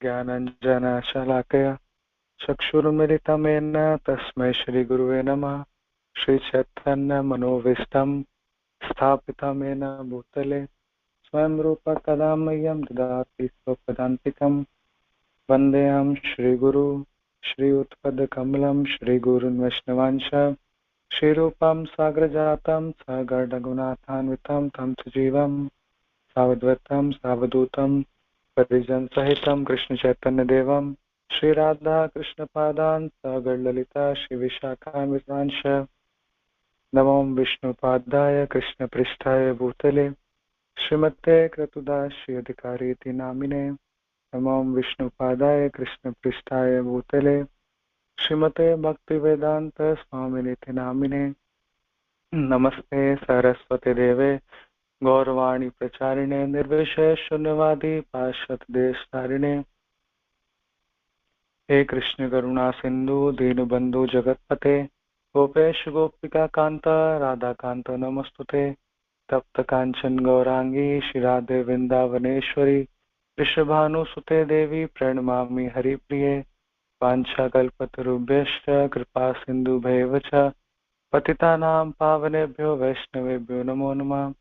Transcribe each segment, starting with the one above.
ज्ञानञ्जनशलाकया चक्षुरुन्मिलितं तस्मै श्रीगुरुवे नमः। श्रीचैतन्यमनोभीष्टं स्थापितं येन भूतले स्वयं रूपः कदा मह्यं ददाति स्वपदान्तिकं। वन्देऽहं श्रीगुरु श्रीयुतपदकमलं श्रीगुरुन् वैष्णवांश श्रीरूपं साग्रजातं सगणरघुनाथान्वितं तं सजीवं सावधूतं सावधूतं परिजनसहितं कृष्णचैतन्यदेवं श्रीराधा कृष्णपादान् सगणललिता श्रीविशाखान्वितांश। नमो विष्णुपादाय कृष्णपृष्ठाय भूतले श्रीमते क्रतुदास्य अधिकारीति नामिने। नमो विष्णुपादाय कृष्णपृष्ठाय भूतले श्रीमते भक्तिवेदांत स्वामिनिति नामिने। नमस्ते सरस्वती देवे गौरवाणी प्रचारिणे निर्विशेष शून्यवादी पाश्चात्यदेशतारिणे। हे कृष्ण करुणा सिंधु दीनबंधु जगतपते गोपेश गोपिका कांता राधा कांता नमस्तुते। तप्त कांचन गौरांगी श्रीराधे वृंदावनेश्वरी वृषभानुसुते देवी प्रणमामि हरिप्रिये। वाञ्छाकल्पतरुभ्यश्च कृपा सिन्धुभ्येव च पतितानां पावनेभ्यो वैष्णवेभ्यो नमो नमः।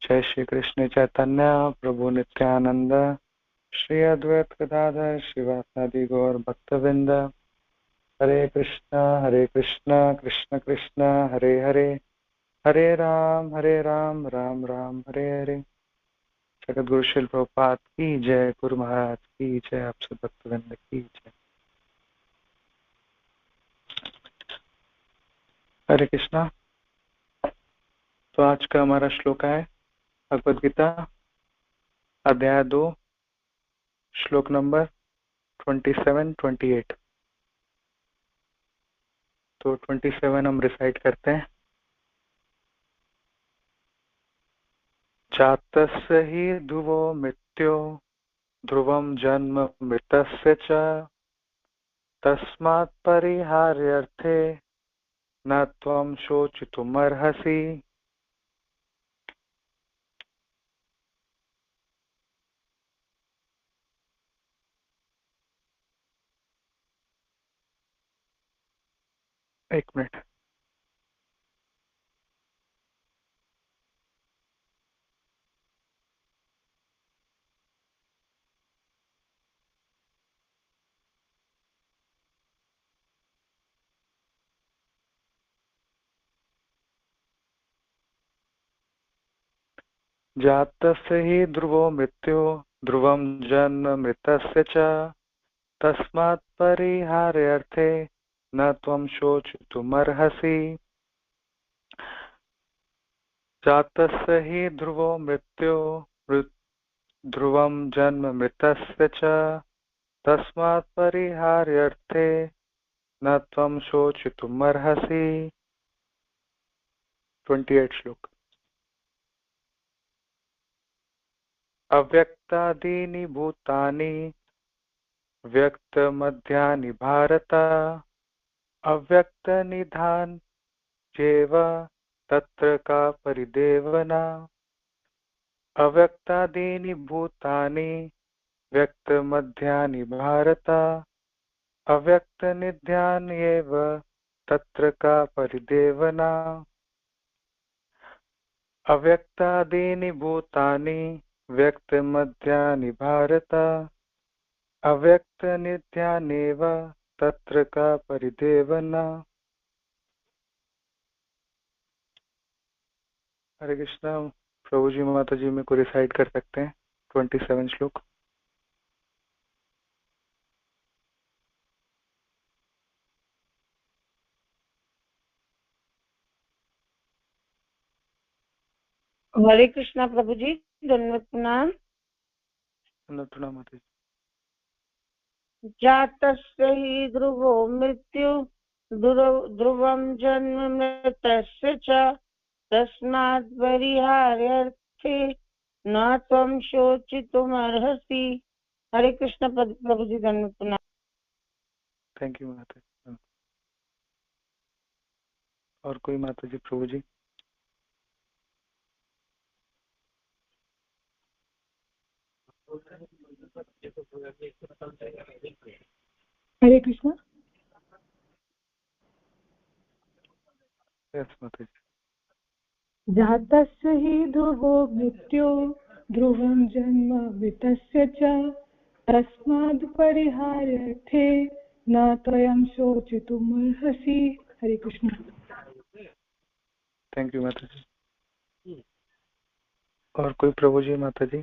जय श्री कृष्ण चैतन्य प्रभु नित्यानंद श्री अद्वैत गदाधर श्रीवासादि गौर भक्तवृंद। हरे कृष्णा कृष्ण कृष्ण हरे हरे हरे राम राम राम हरे हरे। जगत गुरु श्रील प्रभुपाद की जय, गुरु महाराज की जय, आप सब भक्तवृंद की जय। हरे कृष्णा। तो आज का हमारा श्लोक है भगवद गीता अध्याय 2 श्लोक नंबर 27-28। तो 27 हम रिसाइट करते हैं। जातस्य हि ध्रुवो मृत्यो ध्रुवं जन्म मृतस्य च तस्मात् परिहार्यर्थे न त्वं शोचितुमर्हसि। एक मिनट। जातस्य हि ध्रुवो मृत्यो ध्रुवं जन्म मृतस्य च तस्मात् परिहार्यर्थे न त्वं शोचितुमर्हसि। जातस्य हि ध्रुवो मृत्यो ध्रुवं जन्म मृतस्य च तस्मात् परिहार्यर्थे न त्वं शोचितुमर्हसि। 28 श्लोक। अव्यक्तादीनि भूतानि व्यक्तमध्यानि भारत अव्यक्तनिधान चैव तत्र का परिदेवना। अव्यक्तादीनि भूतानि व्यक्तमध्यानि भारत अव्यक्तनिध्यान्येव तत्र का परिदेवना। अव्यक्तादीनि भूतानि व्यक्तमध्यानि भारत अव्यक्तनिध्यानेव तत्र का परिदेवना। हरे कृष्णा। प्रभु जी माता जी में को रिसाइट कर सकते हैं 27 श्लोक। हरे कृष्णा प्रभु जी, दंडवत प्रणाम। माता जी। जातस्य हि ध्रुवो मृत्यु ध्रुवं जन्म मृतस्य च तस्मात् परिहार्यर्थे न त्वं शोचितुमर्हसि। हरे कृष्ण प्रभु जी, दंडवत प्रणाम। थैंक यू माता जी। और कोई माता जी? प्रभु जी। हरे कृष्ण। जातस्य हि ध्रुवो मृत्यो ध्रुवं जन्म मृतस्य च तस्माद् परिहार्यर्थे न त्वयं शोचितुमर्हसि। हरे कृष्ण। थैंक यू माता जी। और कोई प्रभु जी? माता जी।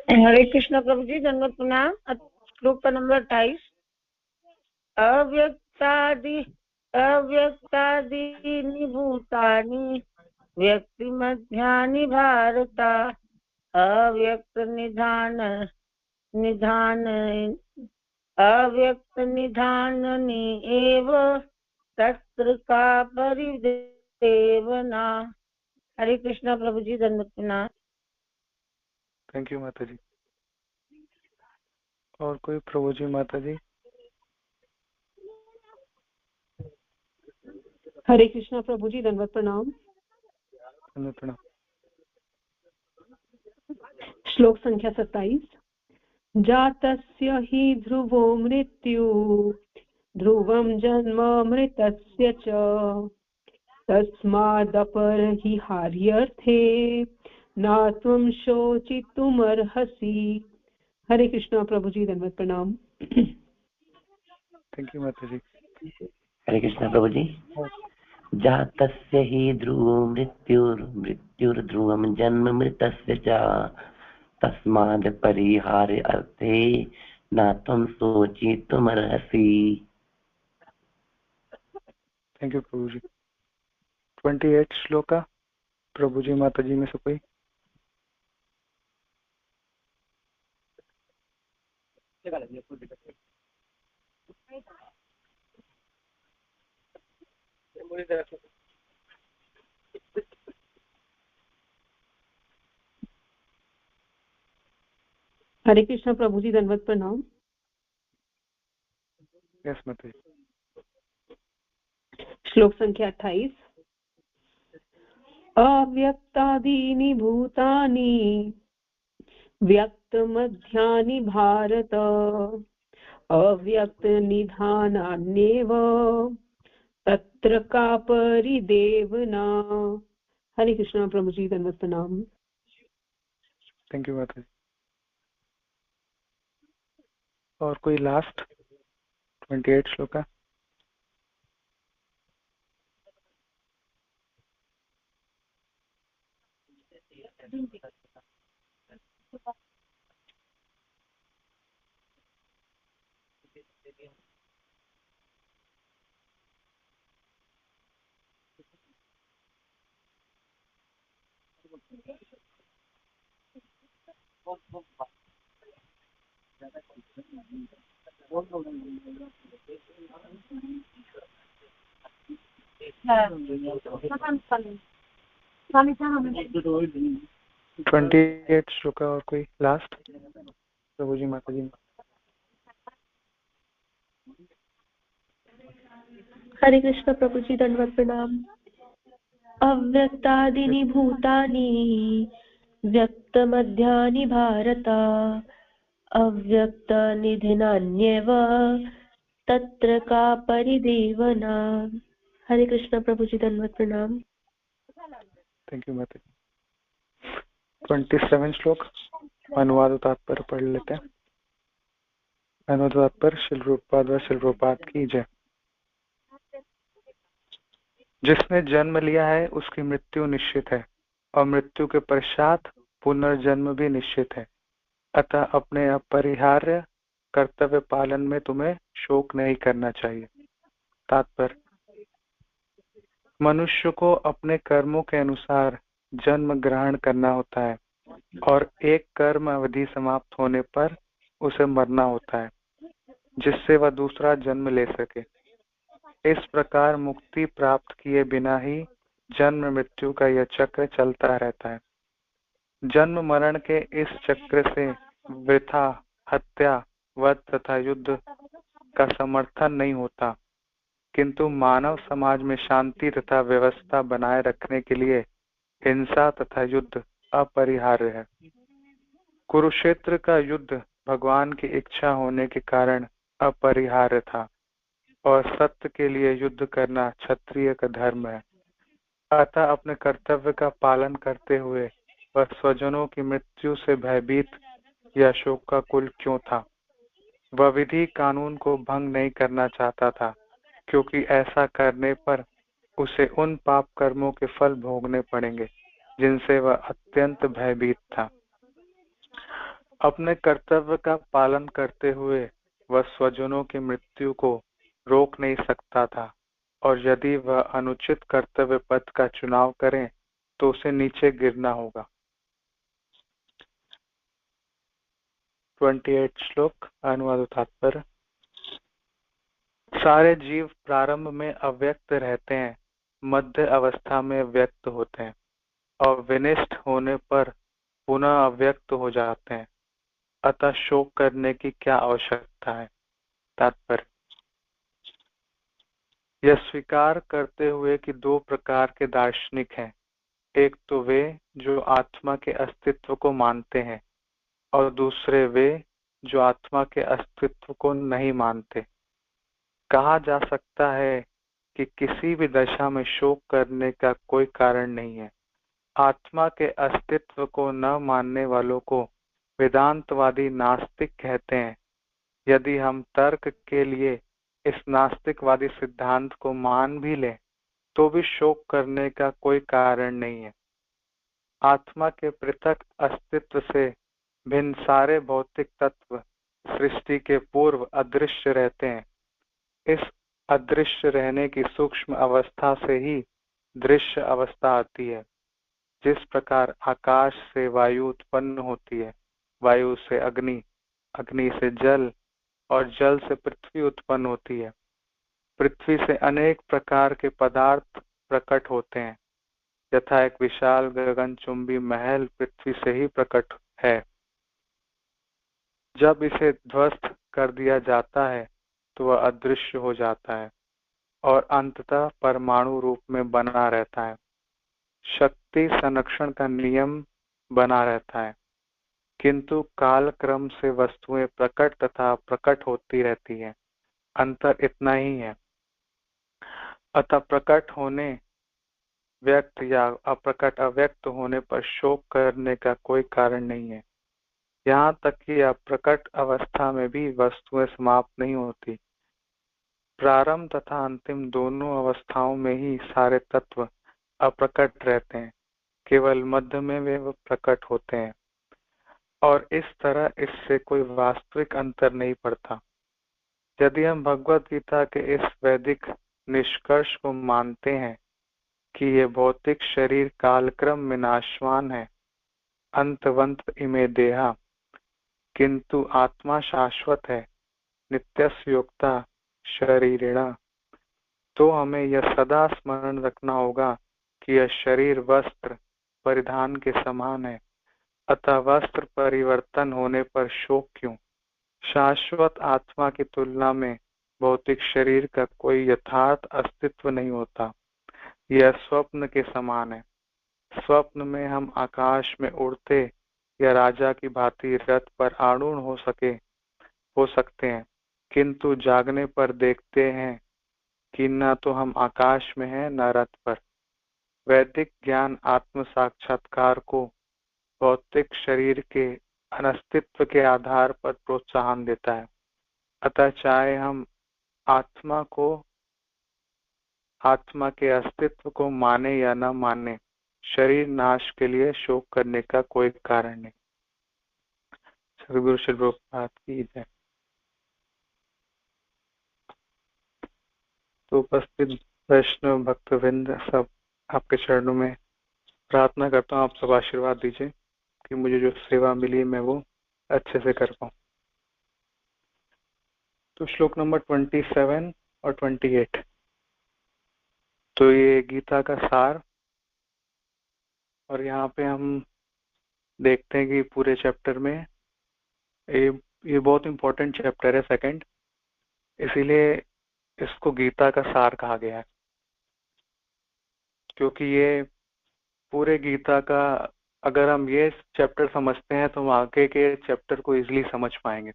हरे कृष्ण प्रभु जी, दंडवत प्रणाम। श्लोक का नंबर 28। अव्यक्तादीनि भूतानि व्यक्तिमध्यानि भारत अव्यक्त निधाननि एव तत्र का परिदेवना। हरे कृष्णा प्रभु जी, दंडवत प्रणाम। थैंक यू माता जी। और कोई प्रभु जी? माता जी। हरे कृष्णा प्रभु जी, दंडवत प्रणाम। श्लोक संख्या 27। जातस्य हि ध्रुवो मृत्यु ध्रुवं जन्म मृतस्य च तस्मादपरिहार्यर्थे न त्वं शोचितुमर्हसि। हरे कृष्णा प्रभु जी, दंडवत प्रणाम। थैंक यू माता जी। हरे कृष्णा प्रभु जी। जातस्य हि ध्रुवो मृत्युर्ध्रुवं जन्म मृतस्य च तस्माद् परिहार्यर्थे न त्वं शोचितुमर्हसि। थैंक यू प्रभु जी। 28 श्लोका प्रभु जी माता जी में से कोई? हरे कृष्णा प्रभु जी, दंडवत प्रणाम। यस माता जी। श्लोक संख्या 28। अव्यक्तादीनि भूतानि व्यक्तमध्यानि भारत अव्यक्तनिधानान्येव तत्र का परिदेवना। हरे कृष्णा प्रभु जी, दंडवत प्रणाम। थैंक यू माता जी। और कोई last 28 shloka? Twenty eight shloka. और कोई लास्ट प्रभु जी माता जी? हरे कृष्ण प्रभु जी, दंडवत प्रणाम। अव्यक्तादीनि भूतानि व्यक्तमध्यानि भारत अव्यक्तनिधनान्येव तत्र का परिदेवना। हरे कृष्ण प्रभु जी, दंडवत प्रणाम। थैंक यू माता जी। 27 श्लोक अनुवाद तात्पर्य पढ़ लेते हैं। अनुवाद तात्पर्य श्रील रूपपाद की जय। जिसने जन्म लिया है उसकी मृत्यु निश्चित है और मृत्यु के पश्चात पुनर्जन्म भी निश्चित है। अतः अपने अपरिहार्य कर्तव्य पालन में तुम्हें शोक नहीं करना चाहिए। तात्पर्य: मनुष्य को अपने कर्मों के अनुसार जन्म ग्रहण करना होता है और एक कर्म अवधि समाप्त होने पर उसे मरना होता है जिससे वह दूसरा जन्म ले सके। इस प्रकार मुक्ति प्राप्त किए बिना ही जन्म मृत्यु का यह चक्र चलता रहता है। जन्म मरण के इस चक्र से वृथा हत्या, वध तथा युद्ध का समर्थन नहीं होता, किंतु मानव समाज में शांति तथा व्यवस्था बनाए रखने के लिए हिंसा तथा युद्ध अपरिहार्य है। कुरुक्षेत्र का युद्ध भगवान की इच्छा होने के कारण अपरिहार्य था और सत्य के लिए युद्ध करना क्षत्रिय का धर्म है। अतः अपने कर्तव्य का पालन करते हुए वह स्वजनों की मृत्यु से भयभीत या शोकाकुल क्यों था? वह विधि कानून को भंग नहीं करना चाहता था, क्योंकि ऐसा करने पर उसे उन पाप कर्मों के फल भोगने पड़ेंगे जिनसे वह अत्यंत भयभीत था। अपने कर्तव्य का पालन करते हुए वह स्वजनों की मृत्यु को रोक नहीं सकता था, और यदि वह अनुचित कर्तव्य पथ का चुनाव करे तो उसे नीचे गिरना होगा। 28 श्लोक अनुवाद तात्पर्य। सारे जीव प्रारंभ में अव्यक्त रहते हैं, मध्य अवस्था में व्यक्त होते हैं और विनिष्ट होने पर पुनः अव्यक्त हो जाते हैं। अतः शोक करने की क्या आवश्यकता है? तात्पर्य। यह स्वीकार करते हुए कि दो प्रकार के दार्शनिक हैं, एक तो वे जो आत्मा के अस्तित्व को मानते हैं और दूसरे वे जो आत्मा के अस्तित्व को नहीं मानते। कहा जा सकता है कि किसी भी दशा में शोक करने का कोई कारण नहीं है। आत्मा के अस्तित्व को न मानने वालों को वेदांतवादी नास्तिक कहते हैं। यदि हम तर्क के लिए इस नास्तिकवादी सिद्धांत को मान भी लें तो भी शोक करने का कोई कारण नहीं है। आत्मा के पृथक अस्तित्व से भिन्न सारे भौतिक तत्व सृष्टि के पूर्व अदृश्य रहते हैं। इस अदृश्य रहने की सूक्ष्म अवस्था से ही दृश्य अवस्था आती है। जिस प्रकार आकाश से वायु उत्पन्न होती है, वायु से अग्नि, अग्नि से जल और जल से पृथ्वी उत्पन्न होती है, पृथ्वी से अनेक प्रकार के पदार्थ प्रकट होते हैं। यथा एक विशाल गगनचुंबी महल पृथ्वी से ही प्रकट है। जब इसे ध्वस्त कर दिया जाता है तो वह अदृश्य हो जाता है और अंततः परमाणु रूप में बना रहता है। शक्ति संरक्षण का नियम बना रहता है, किंतु काल क्रम से वस्तुएं प्रकट तथा प्रकट होती रहती हैं। अंतर इतना ही है। अतः प्रकट होने व्यक्त या अप्रकट अव्यक्त होने पर शोक करने का कोई कारण नहीं है। यहाँ तक कि अप्रकट अवस्था में भी वस्तुएं समाप्त नहीं होती। प्रारंभ तथा अंतिम दोनों अवस्थाओं में ही सारे तत्व अप्रकट रहते हैं, केवल मध्य में वे प्रकट होते हैं, और इस तरह इससे कोई वास्तविक अंतर नहीं पड़ता। यदि हम भगवत गीता के इस वैदिक निष्कर्ष को मानते हैं कि ये भौतिक शरीर कालक्रम में नाशवान है, अंतवंत इमे देहा, किंतु आत्मा शाश्वत है, नित्यस्य युक्ता शरीरिणा, तो हमें यह सदा स्मरण रखना होगा कि यह शरीर वस्त्र परिधान के समान है। अतः वस्त्र परिवर्तन होने पर शोक क्यों? शाश्वत आत्मा की तुलना में भौतिक शरीर का कोई यथार्थ अस्तित्व नहीं होता। यह स्वप्न के समान है। स्वप्न में हम आकाश में उड़ते या राजा की भांति रथ पर आरूढ़ हो सकते हैं, किंतु जागने पर देखते हैं कि न तो हम आकाश में हैं न रथ पर। वैदिक ज्ञान आत्म साक्षात्कार को भौतिक शरीर के अनस्तित्व के आधार पर प्रोत्साहन देता है। अतः चाहे हम आत्मा के अस्तित्व को माने या न माने, शरीर नाश के लिए शोक करने का कोई कारण नहीं। सद्गुरु श्री प्रभुपाद की जय। तो उपस्थित वैष्णव भक्तवृंद सब आपके चरणों में प्रार्थना करता हूँ, आप सब आशीर्वाद दीजिए कि मुझे जो सेवा मिली मैं वो अच्छे से कर पाऊँ। तो श्लोक नंबर 27 और 28, तो ये गीता का सार, और यहाँ पे हम देखते हैं कि पूरे चैप्टर में ये बहुत इंपॉर्टेंट चैप्टर है, सेकंड, इसीलिए इसको गीता का सार कहा गया है, क्योंकि ये पूरे गीता का अगर हम ये चैप्टर समझते हैं तो हम आगे के चैप्टर को इजीली समझ पाएंगे,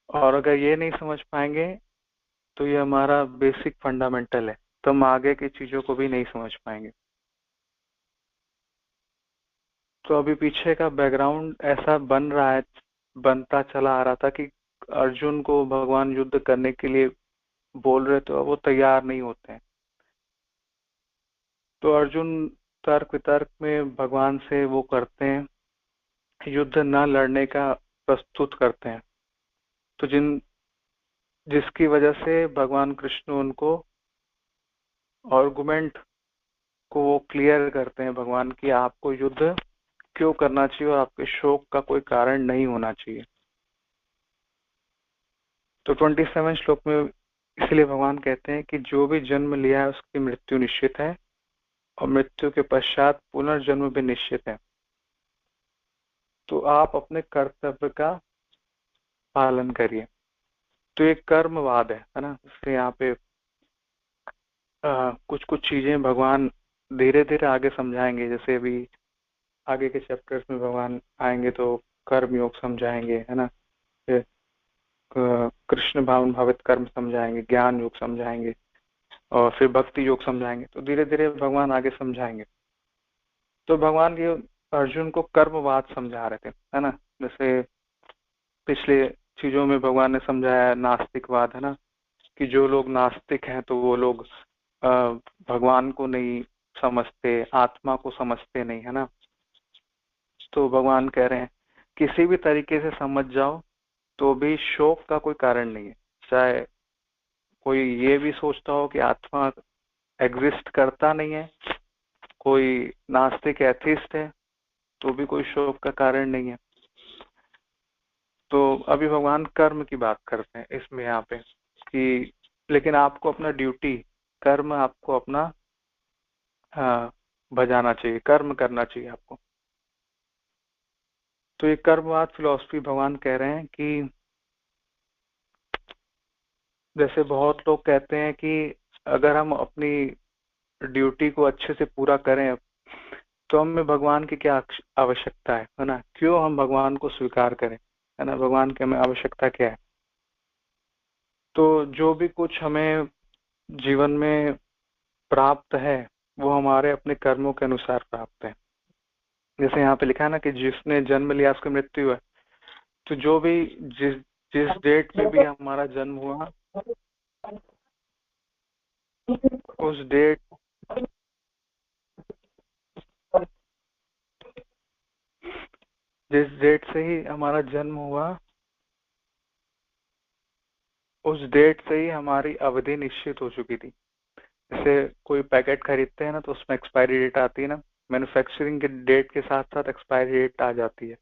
और अगर ये नहीं समझ पाएंगे तो ये हमारा बेसिक फंडामेंटल है, तो हम आगे की चीजों को भी नहीं समझ पाएंगे। तो अभी पीछे का बैकग्राउंड ऐसा बनता चला आ रहा था कि अर्जुन को भगवान युद्ध करने के लिए बोल रहे तो वो तैयार नहीं होते हैं। तो अर्जुन तर्क वितर्क में भगवान से वो करते हैं, युद्ध न लड़ने का प्रस्तुत करते हैं। तो जिसकी वजह से भगवान कृष्ण उनको आर्गुमेंट को वो क्लियर करते हैं भगवान की, आपको युद्ध क्यों करना चाहिए और आपके शोक का कोई कारण नहीं होना चाहिए। तो 27 श्लोक में इसलिए भगवान कहते हैं कि जो भी जन्म लिया है उसकी मृत्यु निश्चित है और मृत्यु के पश्चात पुनर्जन्म भी निश्चित है। तो आप अपने कर्तव्य का पालन करिए। तो ये कर्मवाद है ना। इससे यहाँ पे कुछ कुछ चीजें भगवान धीरे धीरे आगे समझाएंगे। जैसे अभी आगे के चैप्टर्स में भगवान आएंगे तो कर्म योग समझाएंगे, है ना। कृष्ण भावन भावित कर्म समझाएंगे, ज्ञान योग समझाएंगे, और फिर भक्ति योग समझाएंगे। तो धीरे धीरे भगवान आगे समझाएंगे। तो भगवान ये अर्जुन को कर्मवाद समझा रहे थे, है ना। जैसे पिछले चीजों में भगवान ने समझाया नास्तिकवाद, है ना, कि जो लोग नास्तिक हैं तो वो लोग भगवान को नहीं समझते, आत्मा को समझते नहीं, है ना। तो भगवान कह रहे हैं किसी भी तरीके से समझ जाओ तो भी शोक का कोई कारण नहीं है। चाहे कोई ये भी सोचता हो कि आत्मा एग्जिस्ट करता नहीं है, कोई नास्तिक एथिस्ट है, तो भी कोई शोक का कारण नहीं है। तो अभी भगवान कर्म की बात करते हैं इसमें यहाँ पे कि लेकिन आपको अपना ड्यूटी, कर्म आपको अपना बजाना चाहिए, कर्म करना चाहिए आपको। तो ये कर्मवाद फिलॉसफी भगवान कह रहे हैं कि जैसे बहुत लोग कहते हैं कि अगर हम अपनी ड्यूटी को अच्छे से पूरा करें तो हमें भगवान की क्या आवश्यकता है ना। क्यों हम भगवान को स्वीकार करें, है ना। भगवान की हमें आवश्यकता क्या है। तो जो भी कुछ हमें जीवन में प्राप्त है वो हमारे अपने कर्मों के अनुसार प्राप्त है। जैसे यहाँ पे लिखा है ना कि जिसने जन्म लिया उसकी मृत्यु है। तो जो भी जिस डेट पे भी हमारा जन्म हुआ उस डेट जिस डेट से ही हमारा जन्म हुआ उस डेट से ही हमारी अवधि निश्चित हो चुकी थी। जैसे कोई पैकेट खरीदते हैं ना तो उसमें एक्सपायरी डेट आती है ना, मैन्युफैक्चरिंग के डेट के साथ साथ एक्सपायरी डेट आ जाती है।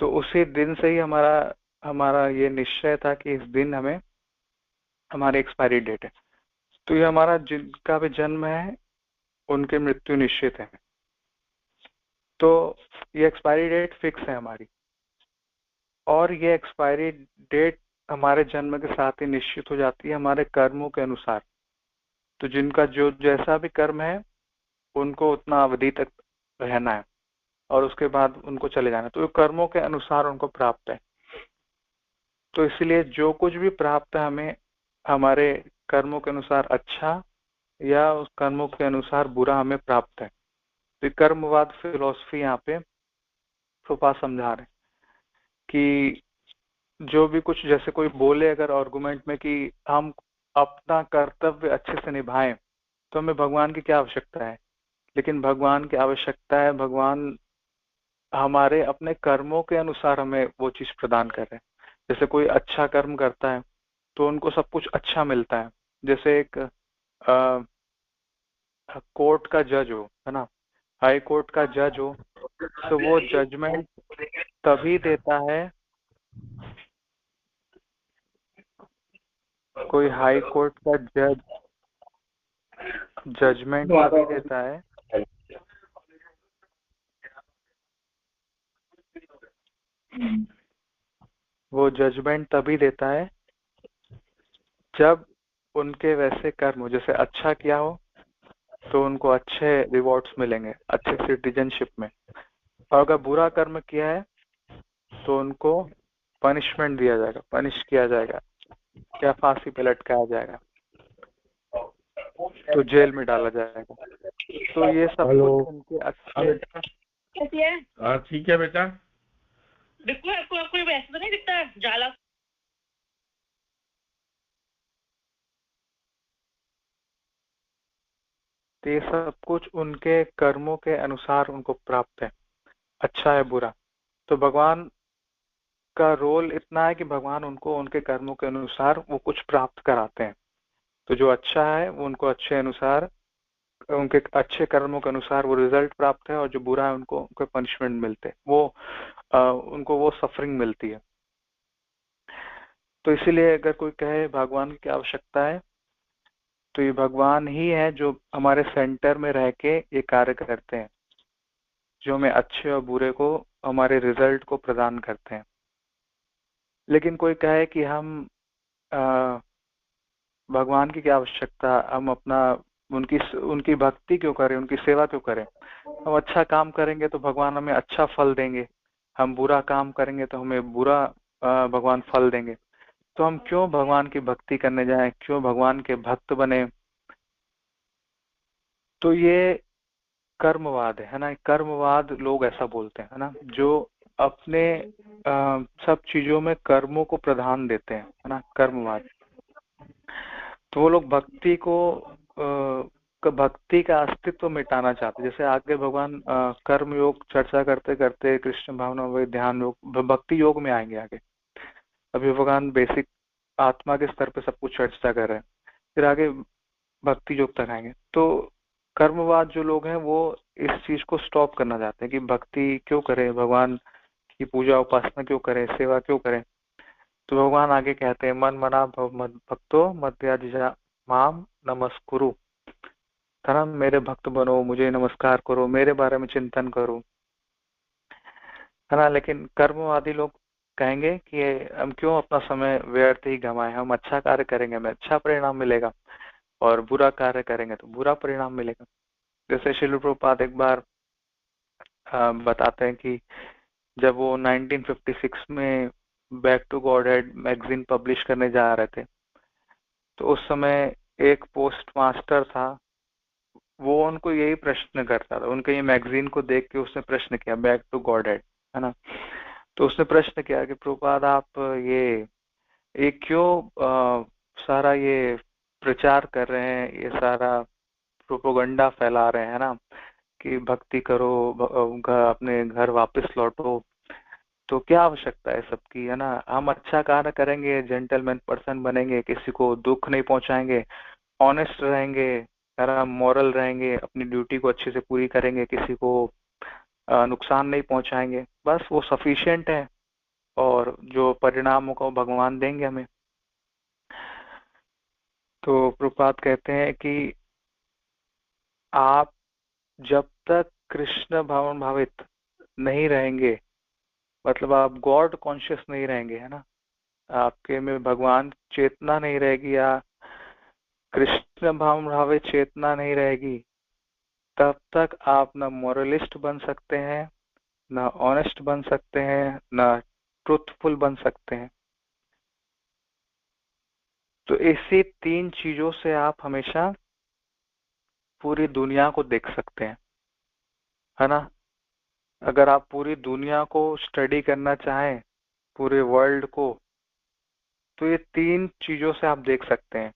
तो उसी दिन से ही हमारा ये निश्चय था कि इस दिन हमें हमारी एक्सपायरी डेट है। तो ये हमारा जिनका भी जन्म है उनकी मृत्यु निश्चित है। तो ये एक्सपायरी डेट फिक्स है हमारी, और ये एक्सपायरी डेट हमारे जन्म के साथ ही निश्चित हो जाती है हमारे कर्मों के अनुसार। तो जिनका जो जैसा भी कर्म है उनको उतना अवधि तक रहना है और उसके बाद उनको चले जाना है। तो कर्मों के अनुसार उनको प्राप्त है। तो इसलिए जो कुछ भी प्राप्त है हमें हमारे कर्मों के अनुसार अच्छा या उस कर्मों के अनुसार बुरा हमें प्राप्त है। तो कर्मवाद फिलॉसफी यहाँ पे प्रोपा समझा रहे कि जो भी कुछ जैसे कोई बोले अगर आर्गुमेंट में कि हम अपना कर्तव्य अच्छे से निभाएं तो हमें भगवान की क्या आवश्यकता है। लेकिन भगवान की आवश्यकता है, भगवान हमारे अपने कर्मों के अनुसार हमें वो चीज प्रदान कर रहे हैं। जैसे कोई अच्छा कर्म करता है तो उनको सब कुछ अच्छा मिलता है। जैसे एक कोर्ट का जज हो, है ना, हाई कोर्ट का जज हो, तो वो जजमेंट तभी देता है, कोई हाई कोर्ट का जज जजमेंट तभी देता है वो जजमेंट तभी देता है जब उनके वैसे कर्म हो। जैसे अच्छा किया हो तो उनको अच्छे रिवॉर्ड्स मिलेंगे, अच्छे सिटीजनशिप में। और अगर बुरा कर्म किया है तो उनको पनिशमेंट दिया जाएगा, पनिश किया जाएगा, या फांसी पे लटकाया जाएगा, तो जेल में डाला जाएगा। तो ये सब कुछ उनके अच्छे। कैसी है? ठीक है बेटा। बिल्कुल आपको कोई वैसे तो नहीं दिखता जाला? तो ये सब कुछ उनके कर्मों के अनुसार उनको प्राप्त है, अच्छा है बुरा। तो भगवान का रोल इतना है कि भगवान उनको उनके कर्मों के अनुसार वो कुछ प्राप्त कराते हैं। तो जो अच्छा है वो उनको अच्छे अनुसार, उनके अच्छे कर्मों के अनुसार वो रिजल्ट प्राप्त है, और जो बुरा है उनको उनके पनिशमेंट मिलते हैं, वो उनको वो सफरिंग मिलती है। तो इसीलिए अगर कोई कहे भगवान की क्या आवश्यकता है, तो ये भगवान ही है जो हमारे सेंटर में रह के ये कार्य करते हैं, जो हमें अच्छे और बुरे को, हमारे रिजल्ट को प्रदान करते हैं। लेकिन कोई कहे कि हम भगवान की क्या आवश्यकता, हम अपना उनकी उनकी भक्ति क्यों करें, उनकी सेवा क्यों करें, हम अच्छा काम करेंगे तो भगवान हमें अच्छा फल देंगे, हम बुरा काम करेंगे तो हमें बुरा भगवान फल देंगे, तो हम क्यों भगवान की भक्ति करने जाएं, क्यों भगवान के भक्त बने। तो ये कर्मवाद है ना, कर्मवाद लोग ऐसा बोलते हैं, है ना, जो अपने सब चीजों में कर्मों को प्रधान देते हैं, है ना, कर्मवाद। तो वो लोग भक्ति को भक्ति का अस्तित्व मिटाना चाहते हैं। जैसे आगे भगवान कर्म योग चर्चा करते करते कृष्ण भावना व ध्यान योग भक्ति योग में आएंगे आगे। अभी भगवान बेसिक आत्मा के स्तर पे सब कुछ चर्चा कर रहे हैं, फिर आगे भक्ति योग तक आएंगे। तो कर्मवाद जो लोग हैं वो इस चीज को स्टॉप करना चाहते हैं कि भक्ति क्यों करें, भगवान की पूजा उपासना क्यों करें, सेवा क्यों करें। तो भगवान आगे कहते हैं मन मना भव मद भक्तो मध्याजिजा माम नमस्कुरु, है ना, मेरे भक्त बनो, मुझे नमस्कार करो, मेरे बारे में चिंतन करो, है ना। लेकिन कर्मवादी लोग कहेंगे कि हम क्यों अपना समय व्यर्थ ही गंवाएं, हम अच्छा कार्य करेंगे हमें अच्छा परिणाम मिलेगा, और बुरा कार्य करेंगे तो बुरा परिणाम मिलेगा। जैसे श्रील प्रभुपाद एक बार बताते हैं कि जब वो 1956 में back to Godhead magazine publish करने जा रहे थे, तो उस समय एक पोस्ट मास्टर था, वो उनको यही प्रश्न करता था, उनके ये मैगजीन को देख के उसने प्रश्न किया, बैक टू गॉड हेड, है ना। तो उसने प्रश्न किया कि प्रभुपाद आप ये क्यों सारा ये प्रचार कर रहे हैं, ये सारा प्रोपोगंडा फैला रहे हैं ना, कि भक्ति करो, अपने घर वापस लौटो, तो क्या आवश्यकता है सबकी, है ना। हम अच्छा कार्य करेंगे, जेंटलमैन पर्सन बनेंगे, किसी को दुख नहीं पहुंचाएंगे, ऑनेस्ट रहेंगे, है ना, मॉरल रहेंगे, अपनी ड्यूटी को अच्छे से पूरी करेंगे, किसी को नुकसान नहीं पहुंचाएंगे, बस वो सफिशिएंट है, और जो परिणाम होगा वो भगवान देंगे हमें। तो प्रभुपाद कहते हैं कि आप जब तक कृष्ण भावन भावित नहीं रहेंगे, मतलब आप गॉड कॉन्शियस नहीं रहेंगे, है ना, आपके में भगवान चेतना नहीं रहेगी, या कृष्ण भावन भावित चेतना नहीं रहेगी, तब तक आप न मोरलिस्ट बन सकते हैं, न ऑनेस्ट बन सकते हैं, न ट्रुथफुल बन सकते हैं। तो इसी तीन चीजों से आप हमेशा पूरी दुनिया को देख सकते हैं, है ना। अगर आप पूरी दुनिया को स्टडी करना चाहें, पूरे वर्ल्ड को, तो ये तीन चीजों से आप देख सकते हैं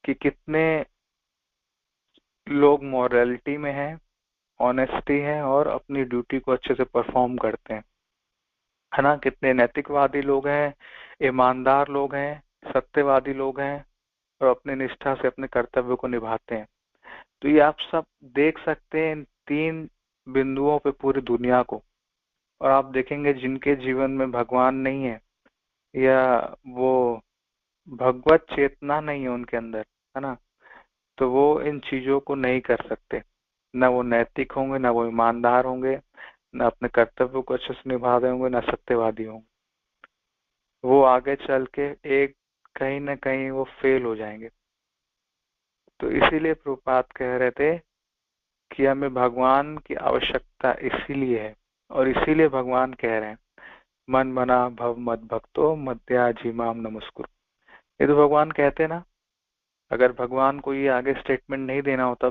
कि कितने लोग मॉरलिटी में हैं, ऑनेस्टी है, और अपनी ड्यूटी को अच्छे से परफॉर्म करते हैं, है ना। कितने नैतिकवादी लोग हैं, ईमानदार लोग हैं, सत्यवादी लोग हैं, और अपने निष्ठा से अपने कर्तव्य को निभाते हैं। तो ये आप सब देख सकते हैं इन तीन बिंदुओं पे पूरी दुनिया को। और आप देखेंगे जिनके जीवन में भगवान नहीं है, या वो भगवत चेतना नहीं है उनके अंदर, है ना, तो वो इन चीजों को नहीं कर सकते। न वो नैतिक होंगे, न वो ईमानदार होंगे, न अपने कर्तव्यों को अच्छे से निभा रहे होंगे, न सत्यवादी होंगे। वो आगे चल के एक कहीं न कहीं वो फेल हो जाएंगे। तो इसीलिए प्रभुपाद कह रहे थे कि हमें भगवान की आवश्यकता इसीलिए है, और इसीलिए भगवान कह रहे हैं मन मना भव मद भक्तो मध्याजी माम नमस्कुरु। ये तो भगवान कहते ना, अगर भगवान को ये आगे स्टेटमेंट नहीं देना होता,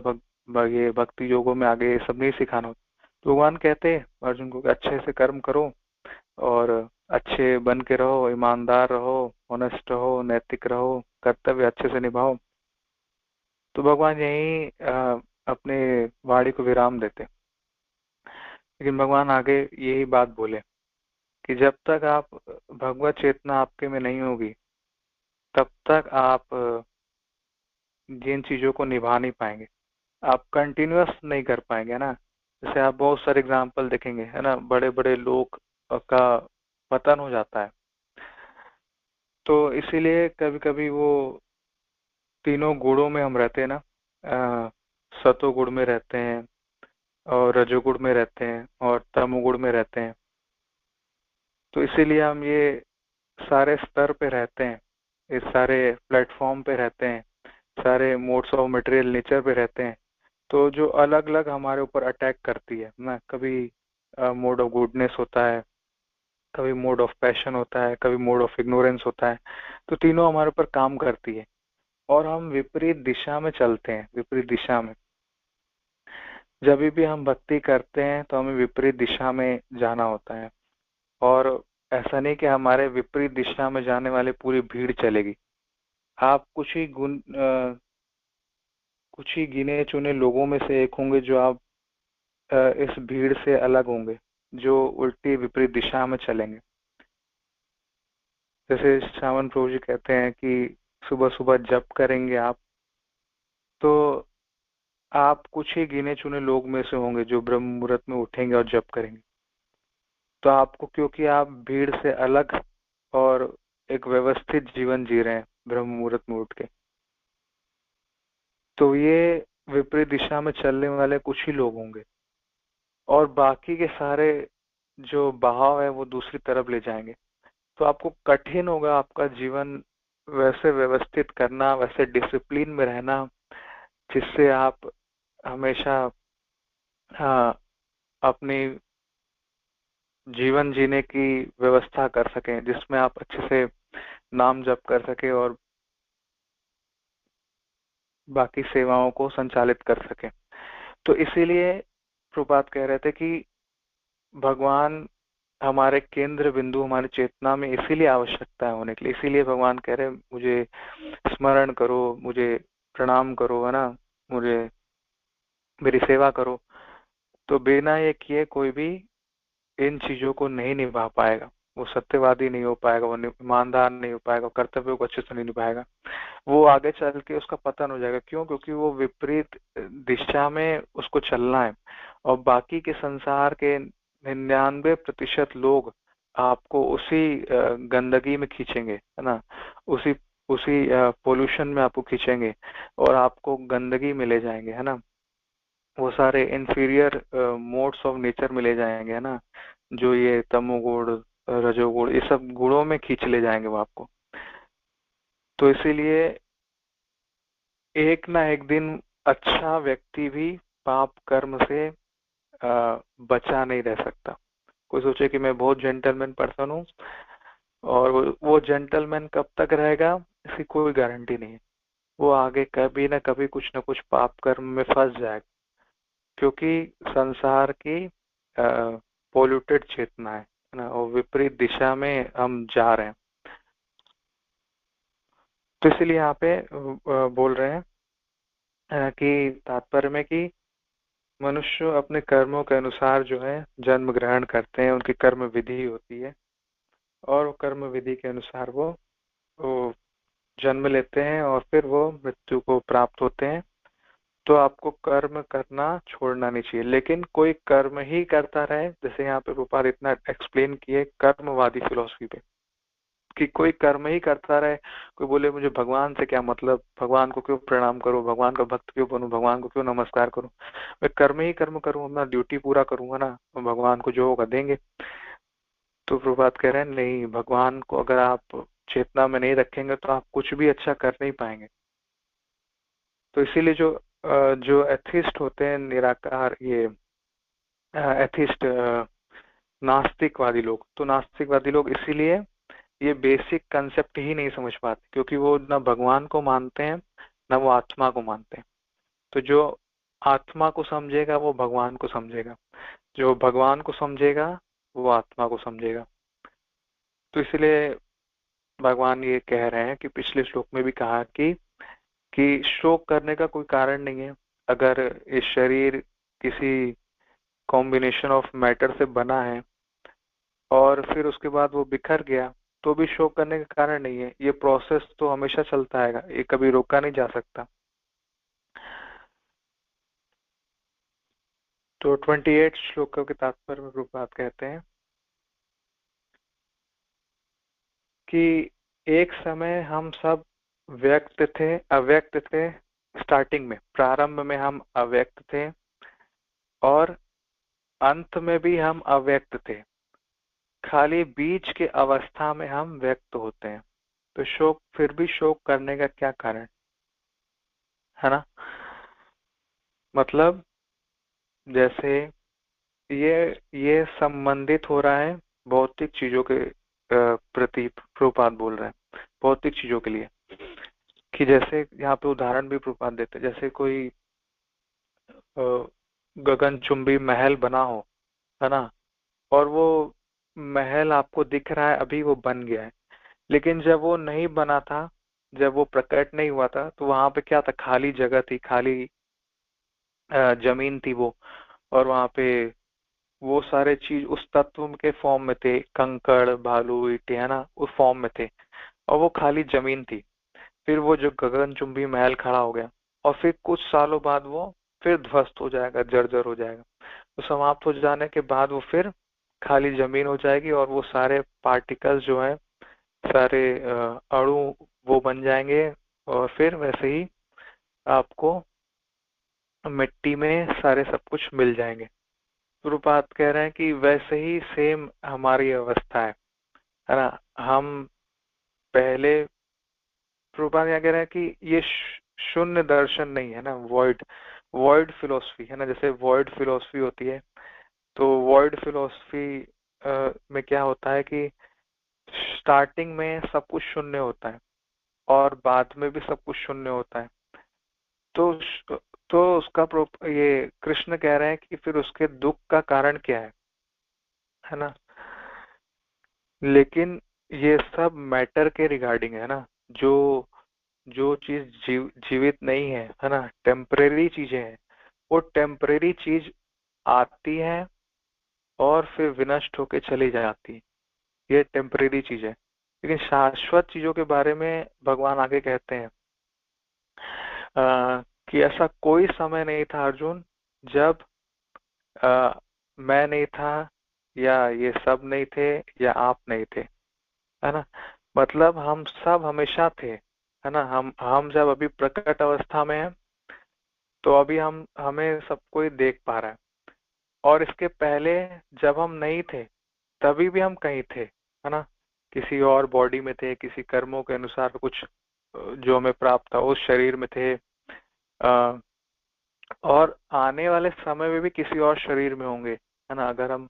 ये भक्ति योगों में आगे ये सब नहीं सिखाना होता, तो भगवान कहते अर्जुन को अच्छे से कर्म करो और अच्छे बन के रहो, ईमानदार रहो, ऑनेस्ट रहो, नैतिक रहो, कर्तव्य अच्छे से निभाओ। तो भगवान यही अपने वाणी को विराम देते। लेकिन भगवान आगे यही बात बोले कि जब तक आप भगवत चेतना आपके में नहीं होगी, तब तक आप जिन चीजों को निभा नहीं पाएंगे, आप कंटिन्यूअस नहीं कर पाएंगे ना। जैसे आप बहुत सारे एग्जाम्पल देखेंगे, है ना, बड़े बड़े लोग का पतन हो जाता है। तो इसीलिए कभी कभी वो तीनों गुणों में हम रहते हैं ना, सतोगुण में रहते हैं और रजोगुण में रहते हैं और तमोगुण में रहते हैं। तो इसीलिए हम ये सारे स्तर पे रहते हैं, इस सारे प्लेटफॉर्म पे रहते हैं, सारे मोड्स ऑफ मटेरियल नेचर पे रहते हैं। तो जो अलग अलग हमारे ऊपर अटैक करती है ना, कभी मोड ऑफ गुडनेस होता है, कभी मोड ऑफ पैशन होता है, कभी मोड ऑफ इग्नोरेंस होता है। तो तीनों हमारे ऊपर काम करती है और हम विपरीत दिशा में चलते हैं, विपरीत दिशा में। जब भी हम भक्ति करते हैं तो हमें विपरीत दिशा में जाना होता है, और ऐसा नहीं कि हमारे विपरीत दिशा में जाने वाले पूरी भीड़ चलेगी। आप कुछ ही गिने चुने लोगों में से एक होंगे जो आप इस भीड़ से अलग होंगे, जो उल्टी विपरीत दिशा में चलेंगे। जैसे श्रावण प्रभु जी कहते हैं कि सुबह सुबह जप करेंगे आप, तो आप कुछ ही गिने चुने लोग में से होंगे जो ब्रह्म मुहूर्त में उठेंगे और जप करेंगे। तो आपको, क्योंकि आप भीड़ से अलग और एक व्यवस्थित जीवन जी रहे हैं ब्रह्म मुहूर्त में उठ के, तो ये विपरीत दिशा में चलने वाले कुछ ही लोग होंगे, और बाकी के सारे जो बहाव है वो दूसरी तरफ ले जाएंगे। तो आपको कठिन होगा आपका जीवन वैसे व्यवस्थित करना, वैसे डिसिप्लिन में रहना, जिससे आप हमेशा अपनी जीवन जीने की व्यवस्था कर सकें, जिसमें आप अच्छे से नाम जप कर सके और बाकी सेवाओं को संचालित कर सकें। तो इसीलिए प्रभुपाद कह रहे थे कि भगवान हमारे केंद्र बिंदु, हमारी चेतना में इसीलिए आवश्यकता है होने के लिए। इसीलिए भगवान कह रहे मुझे स्मरण करो, मुझे प्रणाम करो, है ना, मुझे मेरी सेवा करो। तो बिना ये किए कोई भी इन चीजों को नहीं निभा पाएगा, वो सत्यवादी नहीं हो पाएगा, वो ईमानदार नहीं हो पाएगा, कर्तव्यों को अच्छे से नहीं निभाएगा, वो आगे चल के उसका पतन हो जाएगा। क्यों? क्योंकि वो विपरीत दिशा में उसको चलना है, और बाकी के संसार के 99% लोग आपको उसी गंदगी में खींचेंगे, है ना, उसी उसी पोल्यूशन में आपको खींचेंगे और आपको गंदगी में ले जाएंगे, है ना। वो सारे इंफीरियर मोड्स ऑफ नेचर में ले जाएंगे, है ना, जो ये तमोगुण, रजोगुण, ये सब गुणों में खींच ले जाएंगे वो आपको। तो इसीलिए एक ना एक दिन अच्छा व्यक्ति भी पाप कर्म से बचा नहीं रह सकता। कोई सोचे कि मैं बहुत जेंटलमैन पर्सन हूँ, और वो जेंटलमैन कब तक रहेगा इसकी कोई गारंटी नहीं है। वो आगे कभी ना कभी कुछ ना कुछ पाप कर्म में फंस जाएगा, क्योंकि संसार की पोल्यूटेड चेतना है ना, और विपरीत दिशा में हम जा रहे हैं। तो इसलिए यहाँ पे बोल रहे हैं कि तात्पर्य में कि मनुष्य अपने कर्मों के अनुसार जो है जन्म ग्रहण करते हैं, उनकी कर्म विधि होती है, और कर्म विधि के अनुसार वो जन्म लेते हैं और फिर वो मृत्यु को प्राप्त होते हैं। तो आपको कर्म करना छोड़ना नहीं चाहिए, लेकिन कोई कर्म ही करता रहे, जैसे यहाँ पे रूपाल इतना एक्सप्लेन किए कर्मवादी फिलोसफी पे, कि कोई कर्म ही करता रहे। कोई बोले मुझे भगवान से क्या मतलब, भगवान को क्यों प्रणाम करूं, भगवान का भक्त क्यों बनूं, भगवान को क्यों नमस्कार करूं, मैं कर्म ही कर्म करूं, अपना ड्यूटी पूरा करूंगा ना, भगवान को जो होगा देंगे। तो प्रभुपाद कह रहे हैं नहीं, भगवान को अगर आप चेतना में नहीं रखेंगे तो आप कुछ भी अच्छा कर नहीं पाएंगे। तो इसीलिए जो एथिस्ट होते हैं, निराकार, ये एथिस्ट, नास्तिकवादी लोग, तो नास्तिकवादी लोग इसीलिए ये बेसिक कंसेप्ट ही नहीं समझ पाते, क्योंकि वो ना भगवान को मानते हैं ना वो आत्मा को मानते हैं। तो जो आत्मा को समझेगा वो भगवान को समझेगा, जो भगवान को समझेगा वो आत्मा को समझेगा। तो इसलिए भगवान ये कह रहे हैं कि पिछले श्लोक में भी कहा कि शोक करने का कोई कारण नहीं है। अगर इस शरीर किसी कॉम्बिनेशन ऑफ मैटर से बना है और फिर उसके बाद वो बिखर गया, तो भी शोक करने का कारण नहीं है। ये प्रोसेस तो हमेशा चलता आएगा, ये कभी रोका नहीं जा सकता। तो 28 श्लोक के तात्पर्य में प्रभुपाद कहते हैं कि एक समय हम सब व्यक्त थे, अव्यक्त थे। स्टार्टिंग में, प्रारंभ में हम अव्यक्त थे और अंत में भी हम अव्यक्त थे। खाली बीच के अवस्था में हम व्यक्त होते हैं। तो शोक, फिर भी शोक करने का क्या कारण है ना? मतलब जैसे ये संबंधित हो रहा है भौतिक चीजों के प्रति प्रभुपाद बोल रहे हैं, भौतिक चीजों के लिए। कि जैसे यहाँ पे उदाहरण भी प्रभुपाद देते हैं, जैसे कोई गगनचुंबी महल बना हो, है ना, और वो महल आपको दिख रहा है अभी वो बन गया है, लेकिन जब वो नहीं बना था, जब वो प्रकट नहीं हुआ था, तो वहां पे क्या था? खाली जगह थी, खाली जमीन थी वो, और वहां पे वो सारे चीज उस तत्व के फॉर्म में थे, कंकड़, भालू, ईंटें, है ना, उस फॉर्म में थे, और वो खाली जमीन थी। फिर वो जो गगनचुंबी महल खड़ा हो गया, और फिर कुछ सालों बाद वो फिर ध्वस्त हो जाएगा, जर्जर हो जाएगा। तो समाप्त हो जाने के बाद वो फिर खाली जमीन हो जाएगी, और वो सारे पार्टिकल्स जो है, सारे अणु वो बन जाएंगे, और फिर वैसे ही आपको मिट्टी में सारे सब कुछ मिल जाएंगे। प्रभुपाद कह रहे हैं कि वैसे ही सेम हमारी अवस्था है ना। हम पहले, प्रभुपाद क्या कह रहे हैं कि ये शून्य दर्शन नहीं है ना, वॉइड, वॉइड फिलोसफी है ना। जैसे वॉइड फिलोसफी होती है, तो वॉइड फिलोसफी में क्या होता है कि स्टार्टिंग में सब कुछ शून्य होता है और बाद में भी सब कुछ शून्य होता है। तो तो उसका ये कृष्ण कह रहे हैं कि फिर उसके दुख का कारण क्या है ना। लेकिन ये सब मैटर के रिगार्डिंग है ना। जो जो चीज जीवित नहीं है ना, टेम्परेरी चीजें हैं, वो टेम्परेरी चीज आती है और फिर विनष्ट होके चली जाती है, ये टेम्परेरी चीज है। लेकिन शाश्वत चीजों के बारे में भगवान आगे कहते हैं कि ऐसा कोई समय नहीं था अर्जुन जब मैं नहीं था, या ये सब नहीं थे, या आप नहीं थे, है ना। मतलब हम सब हमेशा थे, है ना। हम जब अभी प्रकट अवस्था में हैं, तो अभी हमें सब कोई देख पा रहा है, और इसके पहले जब हम नहीं थे तभी भी हम कहीं थे, है ना। किसी और बॉडी में थे, किसी कर्मों के अनुसार कुछ जो हमें प्राप्त था उस शरीर में थे, और आने वाले समय में भी किसी और शरीर में होंगे, है ना। अगर हम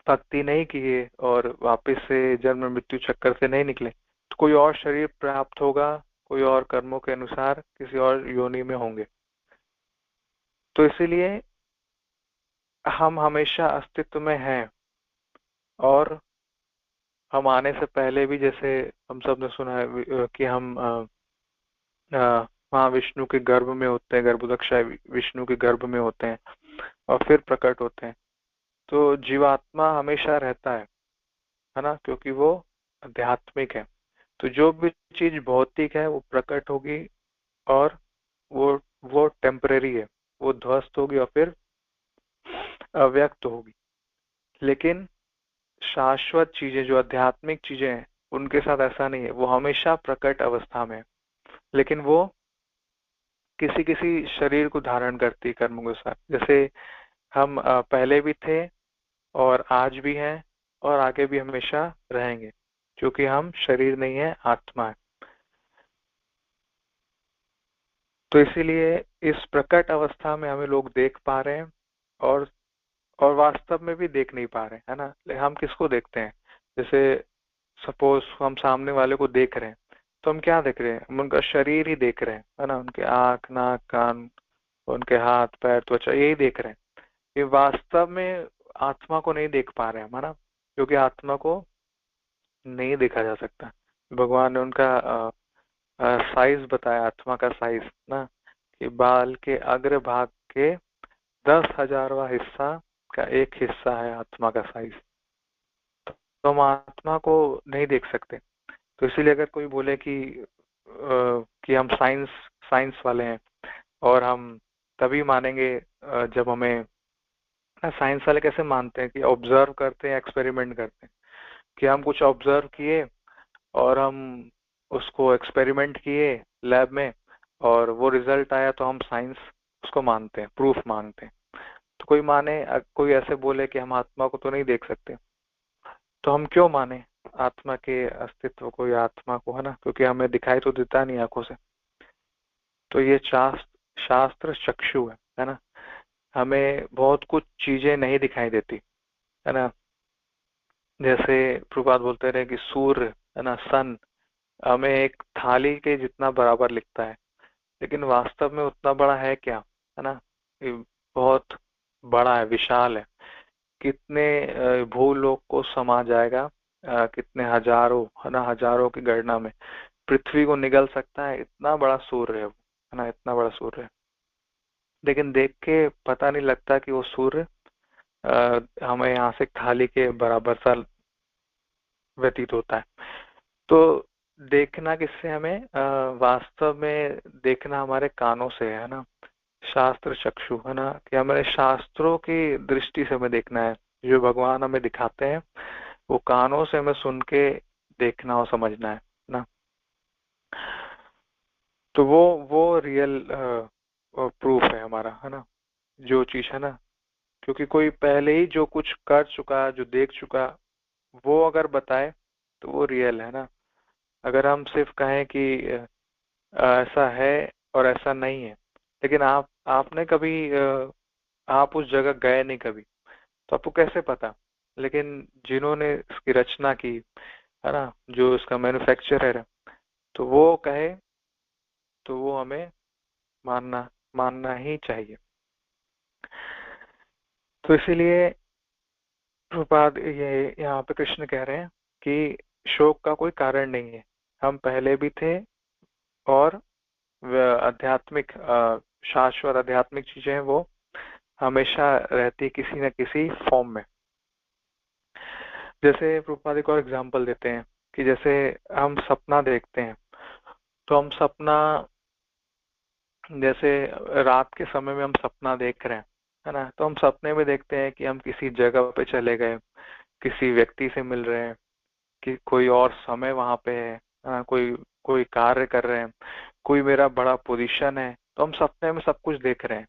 भक्ति नहीं किए और वापस से जन्म मृत्यु चक्कर से नहीं निकले, तो कोई और शरीर प्राप्त होगा, कोई और कर्मों के अनुसार किसी और योनि में होंगे। तो इसीलिए हम हमेशा अस्तित्व में हैं, और हम आने से पहले भी, जैसे हम सब ने सुना है कि हम वहाँ विष्णु के गर्भ में होते हैं, गर्भोदक्षाय विष्णु के गर्भ में होते हैं और फिर प्रकट होते हैं। तो जीवात्मा हमेशा रहता है ना, क्योंकि वो आध्यात्मिक है। तो जो भी चीज भौतिक है वो प्रकट होगी, और वो टेम्परेरी है, वो ध्वस्त होगी और फिर अव्यक्त होगी। लेकिन शाश्वत चीजें, जो आध्यात्मिक चीजें हैं, उनके साथ ऐसा नहीं है, वो हमेशा प्रकट अवस्था में है, लेकिन वो किसी किसी शरीर को धारण करती है कर्मों के साथ। जैसे हम पहले भी थे और आज भी हैं और आगे भी हमेशा रहेंगे, क्योंकि हम शरीर नहीं है, आत्मा है। तो इसीलिए इस प्रकट अवस्था में हमें लोग देख पा रहे हैं और वास्तव में भी देख नहीं पा रहे हैं, है ना। हम किसको देखते हैं? जैसे सपोज हम सामने वाले को देख रहे हैं, तो हम क्या देख रहे हैं? हम उनका शरीर ही देख रहे हैं, है ना। उनके आंख, नाक, कान, उनके हाथ, पैर, त्वचा, यही देख रहे हैं। ये वास्तव में आत्मा को नहीं देख पा रहे हैं, है ना, क्योंकि आत्मा को नहीं देखा जा सकता। भगवान ने उनका साइज बताया, आत्मा का साइज ना, कि बाल के अग्र भाग के 10,000वां हिस्सा का एक हिस्सा है आत्मा का साइज। तो हम आत्मा को नहीं देख सकते। तो इसीलिए अगर कोई बोले कि हम साइंस वाले हैं, और हम तभी मानेंगे जब हमें, साइंस वाले कैसे मानते हैं? कि ऑब्जर्व करते हैं, एक्सपेरिमेंट करते हैं, कि हम कुछ ऑब्जर्व किए और हम उसको एक्सपेरिमेंट किए लैब में, और वो रिजल्ट आया, तो हम साइंस उसको मानते हैं, प्रूफ मांगते हैं। तो कोई ऐसे बोले कि हम आत्मा को तो नहीं देख सकते, तो हम क्यों माने आत्मा के अस्तित्व को या आत्मा को, है ना, क्योंकि हमें दिखाई तो देता नहीं आंखों से। तो ये शास्त्र चक्षु है ना। हमें बहुत कुछ चीजें नहीं दिखाई देती, है ना। जैसे प्रभुपाद बोलते रहे कि सूर्य, है ना, सन, हमें एक थाली के जितना बराबर लिखता है, लेकिन वास्तव में उतना बड़ा है क्या, है ना। ये बहुत बड़ा है, विशाल है। कितने भूलोक को समा जाएगा, कितने हजारों, है ना, हजारों की गणना में पृथ्वी को निगल सकता है, इतना बड़ा सूर्य है वो, है ना, इतना बड़ा सूर्य है। लेकिन देख के पता नहीं लगता कि वो सूर्य हमें यहाँ से थाली के बराबर सा व्यतीत होता है। तो देखना किससे हमें, वास्तव में देखना हमारे कानों से है ना, शास्त्र चक्षु, है ना, कि हमारे शास्त्रों की दृष्टि से हमें देखना है। जो भगवान हमें दिखाते हैं वो कानों से हमें सुन के देखना और समझना है ना। तो वो रियल प्रूफ है हमारा, है ना, जो चीज है ना। क्योंकि कोई पहले ही जो कुछ कर चुका, जो देख चुका, वो अगर बताए तो वो रियल है ना। अगर हम सिर्फ कहें कि ऐसा है और ऐसा नहीं है, लेकिन आपने कभी आप उस जगह गए नहीं कभी, तो आपको कैसे पता? लेकिन जिन्होंने इसकी रचना की, है ना, जो इसका मैन्युफैक्चरर है, तो वो कहे तो वो हमें मानना मानना ही चाहिए। तो इसीलिए प्रभुपाद ये यहाँ पे कृष्ण कह रहे हैं कि शोक का कोई कारण नहीं है। हम पहले भी थे, और आध्यात्मिक शाश्वत आध्यात्मिक चीजें हैं, वो हमेशा रहती किसी न किसी फॉर्म में। जैसे प्रभुपाद एक और एग्जांपल देते हैं कि जैसे हम सपना देखते हैं, तो हम सपना, जैसे रात के समय में हम सपना देख रहे हैं, है ना, तो हम सपने में देखते हैं कि हम किसी जगह पे चले गए, किसी व्यक्ति से मिल रहे हैं, कि कोई और समय वहां पे है, कोई कोई कार्य कर रहे हैं, कोई मेरा बड़ा पोजीशन है। तो हम सपने में सब कुछ देख रहे हैं,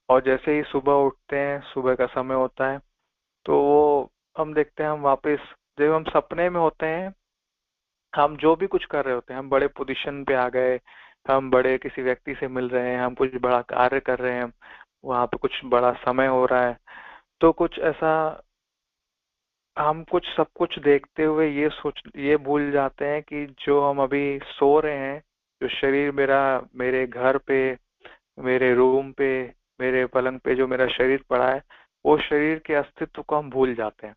और जैसे ही सुबह उठते हैं, सुबह का समय होता है, तो वो हम देखते हैं, हम वापस जब हम सपने में होते हैं, हम जो भी कुछ कर रहे होते हैं, हम बड़े पोजीशन पे आ गए, हम बड़े किसी व्यक्ति से मिल रहे हैं, हम कुछ बड़ा कार्य कर रहे हैं, वहां पे कुछ बड़ा समय हो रहा है, तो कुछ ऐसा हम कुछ सब कुछ देखते हुए ये भूल जाते हैं कि जो हम अभी सो रहे हैं, जो शरीर मेरा, मेरे घर पे, मेरे रूम पे, मेरे पलंग पे जो मेरा शरीर पड़ा है, वो शरीर के अस्तित्व को हम भूल जाते हैं,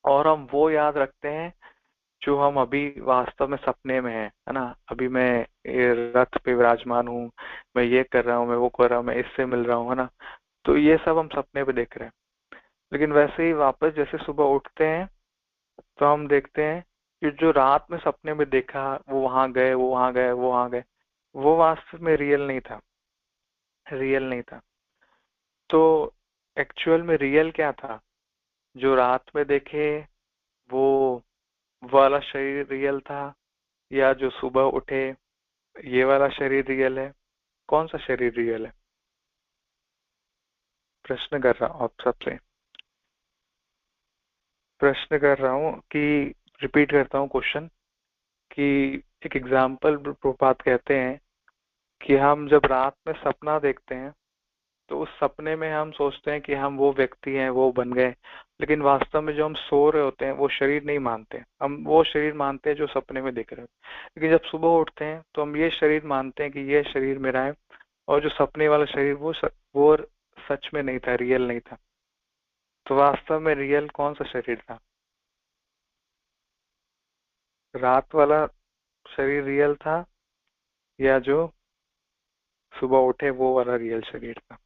और हम वो याद रखते हैं जो हम अभी वास्तव में सपने में है ना। अभी मैं ये रथ पे विराजमान हूँ, मैं ये कर रहा हूँ, मैं वो कर रहा हूँ, मैं इससे मिल रहा हूँ, है ना। तो ये सब हम सपने पे देख रहे हैं। लेकिन वैसे ही वापस जैसे सुबह उठते हैं, तो हम देखते हैं कि जो रात में सपने में देखा, वो वहां गए, वो वहां गए, वो वहां गए, वो वास्तव में रियल नहीं था, रियल नहीं था। तो एक्चुअल में रियल क्या था? जो रात में देखे वो वाला शरीर रियल था, या जो सुबह उठे ये वाला शरीर रियल है? कौन सा शरीर रियल है? प्रश्न कर रहा हूँ आप सबसे, प्रश्न कर रहा हूँ कि रिपीट करता हूँ क्वेश्चन, कि एक एग्जाम्पल प्रभुपाद कहते हैं कि हम जब रात में सपना देखते हैं तो उस सपने में हम सोचते हैं कि हम वो व्यक्ति हैं, वो बन गए, लेकिन वास्तव में जो हम सो रहे होते हैं वो शरीर नहीं मानते, हम वो शरीर मानते हैं जो सपने में दिख रहे हैं। लेकिन जब सुबह उठते हैं तो हम ये शरीर मानते हैं कि ये शरीर मेरा है, और जो सपने वाला शरीर वो सच में नहीं था, रियल नहीं था। तो वास्तव में रियल कौन सा शरीर था? रात वाला शरीर रियल था, या जो सुबह उठे वो वाला रियल शरीर था?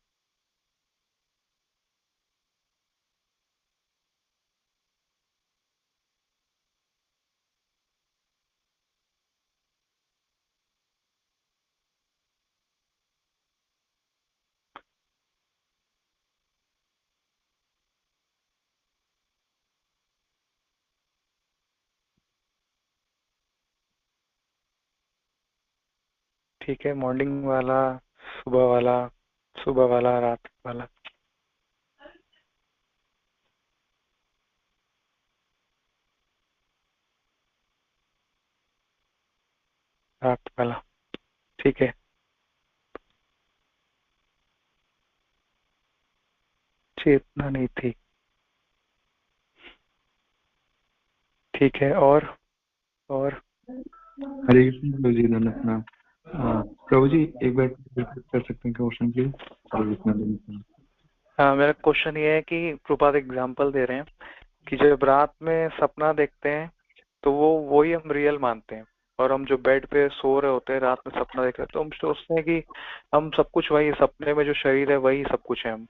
ठीक है, मॉर्निंग वाला, सुबह वाला, सुबह वाला, रात वाला। रात वाला, ठीक है। चेतना नहीं थी, ठीक है। और हरे कृष्ण प्रभु जी, धन्यवाद प्रणाम। प्रभु जी एक बार रिपीट कर सकते हैं क्वेश्चन प्लीज? हरे कृष्ण धन्यवाद। हाँ, मेरा क्वेश्चन ये है कि प्रभुपाद एग्जाम्पल दे रहे हैं कि जब रात में सपना देखते हैं तो वो वही हम रियल मानते हैं, और हम जो बेड पे सो रहे होते हैं, रात में सपना देख रहे हैं, तो हम सोचते हैं कि हम सब कुछ वही, सपने में जो शरीर है वही सब कुछ है हम।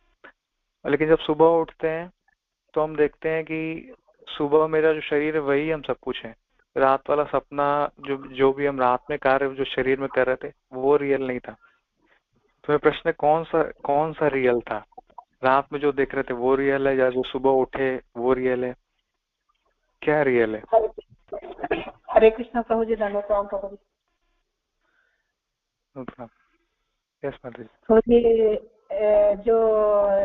लेकिन जब सुबह उठते हैं तो हम देखते हैं कि सुबह मेरा जो शरीर है वही हम सब कुछ है। रात वाला सपना, जो जो भी हम रात में कार्य जो शरीर में कर रहे थे वो रियल नहीं था। तो मेरा प्रश्न है, कौन सा रियल था? रात में जो देख रहे थे वो रियल है, या जो सुबह उठे वो रियल है? क्या रियल है? हरे कृष्ण प्रभु जी, धन्यवाद प्रभु जी। यस माता जी। तो ये जो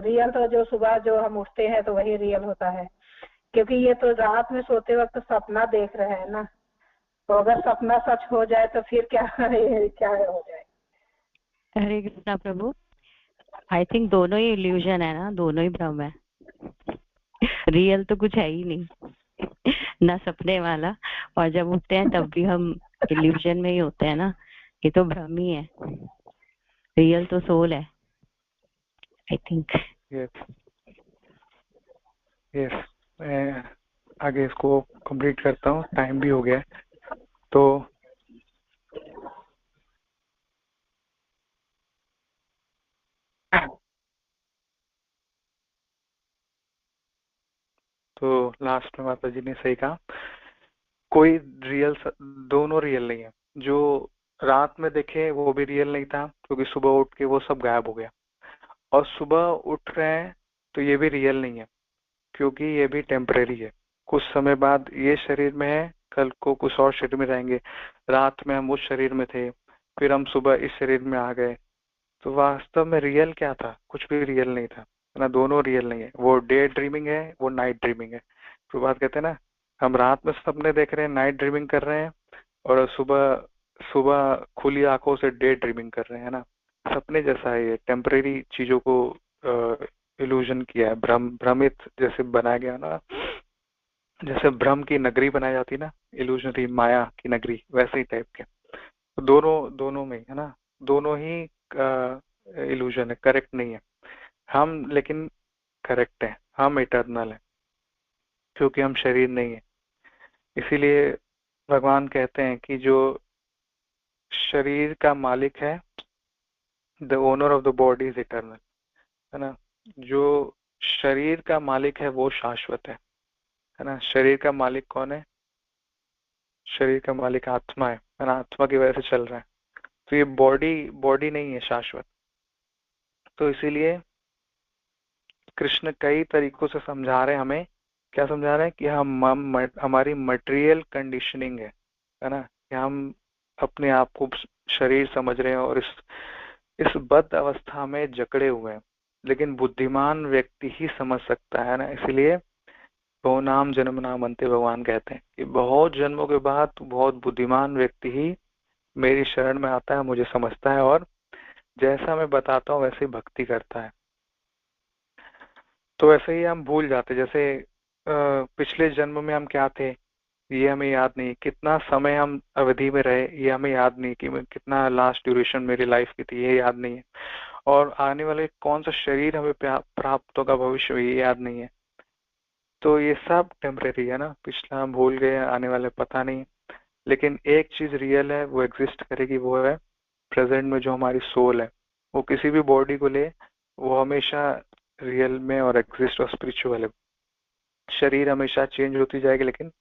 रियल, तो जो सुबह जो हम उठते हैं तो वही रियल होता है, क्योंकि ये तो रात में सोते वक्त सपना देख रहे हैं ना। तो अगर सपना सच हो जाए तो फिर क्या क्या हो जाए? हरे कृष्णा प्रभु, आई थिंक दोनों ही इल्यूजन है ना, दोनों ही भ्रम है। रियल तो कुछ है ही नहीं ना सपने वाला, और जब उठते हैं तब भी हम इल्यूजन में ही होते हैं ना। ये तो भ्रम ही है, रियल तो सोल है आई थिंक। यस यस, मैं आगे इसको कंप्लीट करता हूँ, टाइम भी हो गया है। तो लास्ट में माता जी ने सही कहा, कोई रियल, दोनों रियल नहीं है। जो रात में देखे वो भी रियल नहीं था, क्योंकि सुबह उठ के वो सब गायब हो गया। और सुबह उठ रहे हैं तो ये भी रियल नहीं है, क्योंकि ये भी टेम्परेरी है। कुछ समय बाद ये शरीर में है, कल को कुछ और शरीर में रहेंगे। रात में हम उस शरीर में थे, फिर हम सुबह इस शरीर में आ गए। तो वास्तव में रियल क्या था? कुछ भी रियल नहीं था, है ना। दोनों रियल नहीं है, वो डे ड्रीमिंग है, वो नाइट ड्रीमिंग है। तो बात कहते हैं ना, हम रात में सपने देख रहे हैं, नाइट ड्रीमिंग कर रहे हैं, और सुबह सुबह खुली आंखों से डे ड्रीमिंग कर रहे हैं ना। सपने जैसा है ये, टेम्परेरी चीजों को इल्यूजन किया है, भ्रमित जैसे बनाया गया ना। जैसे भ्रम की नगरी बनाई जाती ना, इल्यूजनरी माया की नगरी, वैसे ही टाइप के। तो दोनों दोनों में है ना, दोनों ही इल्यूजन है, करेक्ट नहीं है। हम लेकिन करेक्ट है, हम इटर्नल है, क्योंकि हम शरीर नहीं है। इसीलिए भगवान कहते हैं कि जो शरीर का मालिक है, the owner of the body is eternal, है ना। जो शरीर का मालिक है वो शाश्वत है ना। शरीर का मालिक कौन है? शरीर का मालिक आत्मा है ना। आत्मा की वजह से चल रहा है। तो ये बॉडी बॉडी नहीं है शाश्वत। तो इसीलिए कृष्ण कई तरीकों से समझा रहे हैं हमें। क्या समझा रहे हैं? कि हमारी मटेरियल कंडीशनिंग है ना, कि हम अपने आप को शरीर समझ रहे हैं और इस बद्ध अवस्था में जकड़े हुए हैं। लेकिन बुद्धिमान व्यक्ति ही समझ सकता है ना। इसलिए बहुनाम जन्म नाम अंते, भगवान कहते हैं कि बहुत जन्मों के बाद बहुत बुद्धिमान व्यक्ति ही मेरी शरण में आता है, मुझे समझता है और जैसा मैं बताता हूँ वैसे ही भक्ति करता है। तो वैसे ही हम भूल जाते, जैसे पिछले जन्म में हम क्या थे ये हमें याद नहीं, कितना समय हम अवधि में रहे ये हमें याद नहीं, कि कितना लास्ट ड्यूरेशन मेरी लाइफ की थी ये याद नहीं है, और आने वाले कौन सा शरीर हमें प्राप्त होगा भविष्य में ये याद नहीं है। तो ये सब टेम्परेरी है ना, पिछला हम भूल गए, आने वाले पता नहीं। लेकिन एक चीज रियल है, वो एग्जिस्ट करेगी, वो है प्रेजेंट में जो हमारी सोल है, वो किसी भी बॉडी को ले वो हमेशा रियल में और एग्जिस्ट और स्पिरिचुअल है। शरीर हमेशा चेंज होती जाएगी लेकिन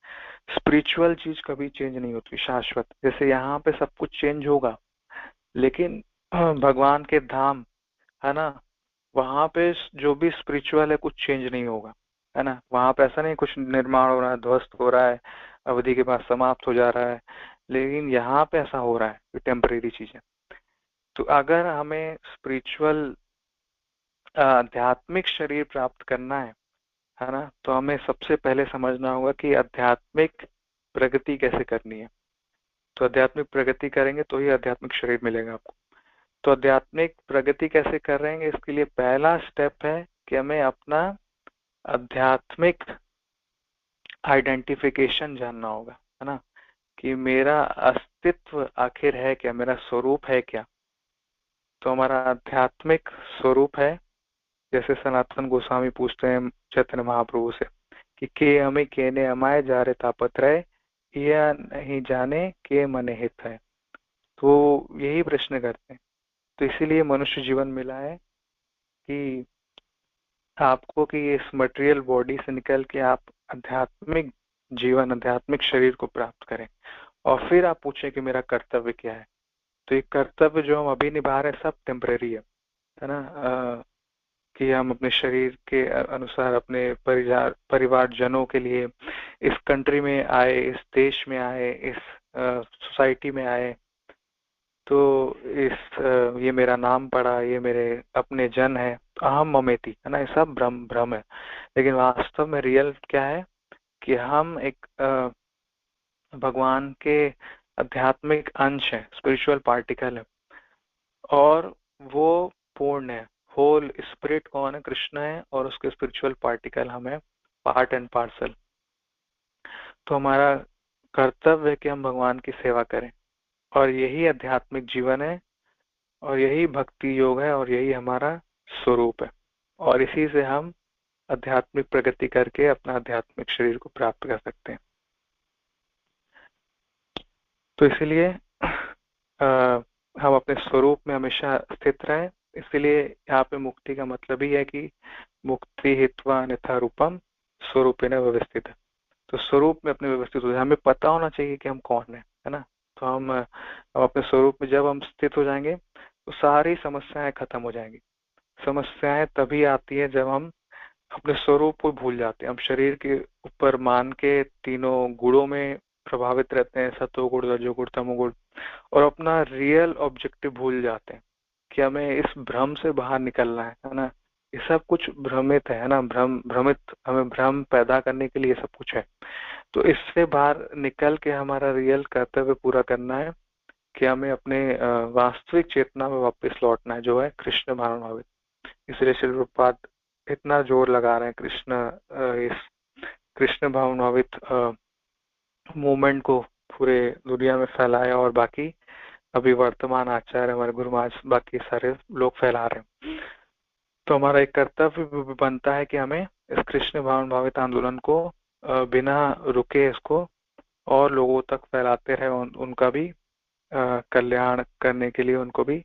स्पिरिचुअल चीज कभी चेंज नहीं होती, शाश्वत। जैसे यहाँ पे सब कुछ चेंज होगा लेकिन भगवान के धाम है ना, वहां पे जो भी स्पिरिचुअल है कुछ चेंज नहीं होगा, है ना। वहां पे ऐसा नहीं कुछ निर्माण हो रहा है, ध्वस्त हो रहा है, अवधि के बाद समाप्त हो जा रहा है। लेकिन यहाँ पे ऐसा हो रहा है, टेम्परेरी चीज है। तो अगर हमें स्पिरिचुअल आध्यात्मिक शरीर प्राप्त करना है ना, तो हमें सबसे पहले समझना होगा कि आध्यात्मिक प्रगति कैसे करनी है। तो आध्यात्मिक प्रगति करेंगे तो ही आध्यात्मिक शरीर मिलेगा आपको। तो आध्यात्मिक प्रगति कैसे करेंगे, इसके लिए पहला स्टेप है कि हमें अपना आध्यात्मिक आइडेंटिफिकेशन जानना होगा, है ना, कि मेरा अस्तित्व आखिर है क्या, मेरा स्वरूप है क्या। तो हमारा आध्यात्मिक स्वरूप है, जैसे सनातन गोस्वामी पूछते हैं चैतन्य महाप्रभु से कि के हमें केने अमाय जा रे तापत रहे या नहीं जाने के मन हित है। तो यही प्रश्न करते हैं। तो इसीलिए मनुष्य जीवन मिला है कि आपको कि इस मटेरियल बॉडी से निकल के आप आध्यात्मिक जीवन, आध्यात्मिक शरीर को प्राप्त करें, और फिर आप पूछें कि मेरा कर्तव्य क्या है। तो ये कर्तव्य जो हम अभी निभा रहे हैं सब टेम्परेरी है ना। कि हम अपने शरीर के अनुसार अपने परिवारजनों के लिए इस कंट्री में आए, इस देश में आए, इस सोसाइटी में आए, तो ये मेरा नाम पड़ा, ये मेरे अपने जन है, अहम ममेती, है ना। ये सब भ्रम है। लेकिन वास्तव में रियल क्या है कि हम एक भगवान के आध्यात्मिक अंश है, स्पिरिचुअल पार्टिकल है, और वो पूर्ण है। होल स्पिरिट कौन है? कृष्ण है, और उसके स्पिरिचुअल पार्टिकल हम है, पार्ट एंड पार्सल। तो हमारा कर्तव्य है कि हम भगवान की सेवा करें, और यही आध्यात्मिक जीवन है, और यही भक्ति योग है, और यही हमारा स्वरूप है। और इसी से हम आध्यात्मिक प्रगति करके अपना आध्यात्मिक शरीर को प्राप्त कर सकते हैं। तो इसलिए हम अपने स्वरूप में हमेशा स्थित रहें। इसलिए यहाँ पे मुक्ति का मतलब ही है कि मुक्ति हित्वा अन्यथा रूपम स्वरूपेण व्यवस्थित है। तो स्वरूप में अपने व्यवस्थित हो जाए। हमें पता होना चाहिए कि हम कौन है ना। तो हम अपने स्वरूप में जब हम स्थित हो जाएंगे तो सारी समस्याएं खत्म हो जाएंगी। समस्याएं तभी आती है जब हम अपने स्वरूप को भूल जाते हैं। हम शरीर के ऊपर मान के तीनों गुणों में प्रभावित रहते हैं, सत्वगुण, रजोगुण, तमोगुण, और अपना रियल ऑब्जेक्टिव भूल जाते हैं कि हमें इस भ्रम से बाहर निकलना है ना। ये सब कुछ भ्रमित है ना, भ्रमित, हमें भ्रम पैदा करने के लिए ये सब कुछ है। तो इससे बाहर निकल के हमारा रियल कर्तव्य पूरा करना है कि हमें अपने वास्तविक चेतना में वापस लौटना है, जो है कृष्ण भावनावित। इसलिए श्रील प्रभुपाद इतना जोर लगा रहे हैं इस कृष्ण भावनावित मूवमेंट को पूरे दुनिया में फैलाए, और बाकी अभी वर्तमान आचार्य हमारे गुरु महाराज बाकी सारे लोग फैला रहे हैं। तो हमारा एक कर्तव्य भी बनता है कि हमें इस कृष्ण भावित आंदोलन को बिना रुके इसको और लोगों तक फैलाते रहे, उनका भी कल्याण करने के लिए उनको भी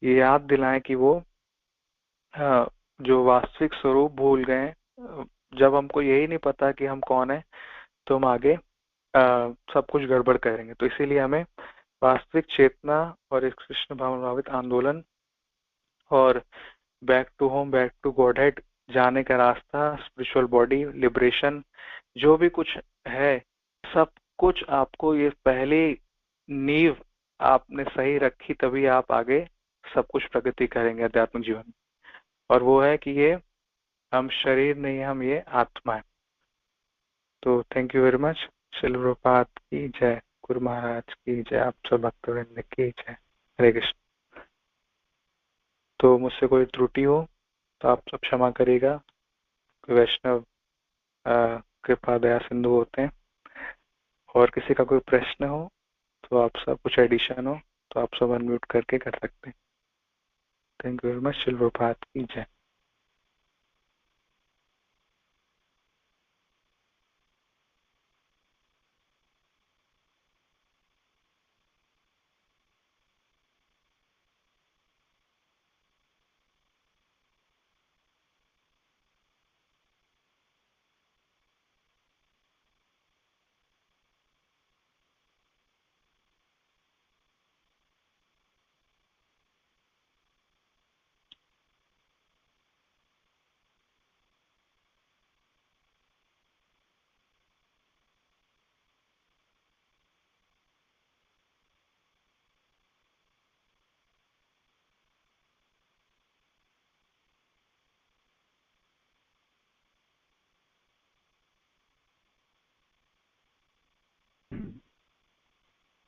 ये याद दिलाएं कि वो जो वास्तविक स्वरूप भूल गए। जब हमको यही नहीं पता कि हम कौन है तो हम आगे सब कुछ गड़बड़ करेंगे। तो इसीलिए हमें वास्तविक चेतना और इस कृष्ण भावित आंदोलन और back to home, back to Godhead जाने का रास्ता, स्पिरिचुअल बॉडी, लिबरेशन, जो भी कुछ है, सब कुछ आपको ये पहली नींव आपने सही रखी, तभी आप आगे सब कुछ प्रगति करेंगे आध्यात्मिक जीवन। और वो है कि ये हम शरीर नहीं, हम ये आत्मा है। तो thank you very much. Srila Prabhupada की जय। गुरु महाराज की जय, आप सब भक्तवृंद की जय। हरे कृष्ण। तो मुझसे कोई त्रुटि हो तो आप सब क्षमा करिएगा। वैष्णव कृपा दया सिंधु होते हैं। और किसी का कोई प्रश्न हो तो आप सब, कुछ एडिशन हो तो आप सब अनम्यूट करके कर सकते हैं। Thank you very much. Srila Prabhupada की जय।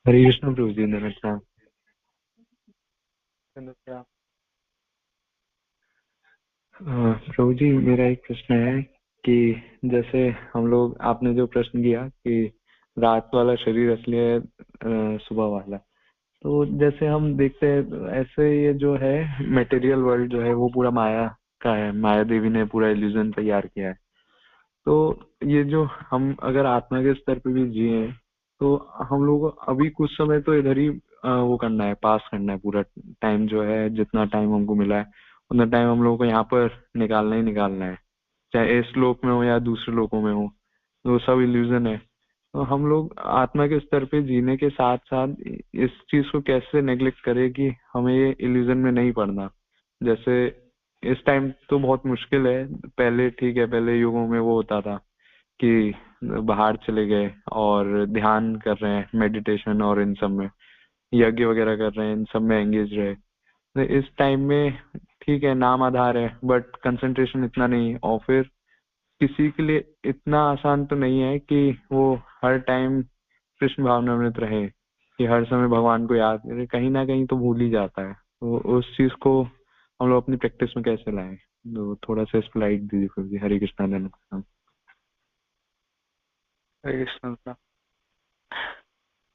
हरे कृष्ण प्रभु जी, नमस्कार। प्रभु जी, मेरा एक प्रश्न है कि जैसे हम लोग, आपने जो प्रश्न किया कि रात वाला शरीर असली है सुबह वाला, तो जैसे हम देखते हैं ऐसे ये जो है मटेरियल वर्ल्ड जो है वो पूरा माया का है। माया देवी ने पूरा इल्यूजन तैयार किया है। तो ये जो हम अगर आत्मा के स्तर पे भी जिए तो हम लोग को अभी कुछ समय तो इधर ही वो करना है, पास करना है। पूरा टाइम जो है, जितना टाइम हमको मिला है उतना टाइम हम लोगों को यहाँ पर निकालना ही निकालना है, चाहे इस लोक में हो या दूसरे लोकों में हो। तो सब इल्यूजन है। तो हम लोग आत्मा के स्तर पे जीने के साथ साथ इस चीज को कैसे नेग्लेक्ट करें कि हमें ये इल्यूजन में नहीं पड़ना। जैसे इस टाइम तो बहुत मुश्किल है, पहले ठीक है, पहले युगों में वो होता था कि बाहर चले गए और ध्यान कर रहे हैं, मेडिटेशन और इन सब में, यज्ञ वगैरह कर रहे हैं, इन सब में एंगेज रहे। तो इस टाइम में ठीक है, नाम आधार है बट कंसंट्रेशन इतना नहीं है। और फिर किसी के लिए इतना आसान तो नहीं है कि वो हर टाइम कृष्ण भावनामृत रहे, कि हर समय भगवान को याद करे। कहीं ना कहीं तो भूल ही जाता है। तो उस चीज को हम लोग अपनी प्रैक्टिस में कैसे लाएं? तो थोड़ा सा इस पर लाइट दीजिए फिर भी। हरे कृष्णा धन्यवाद। हरे कृष्ण।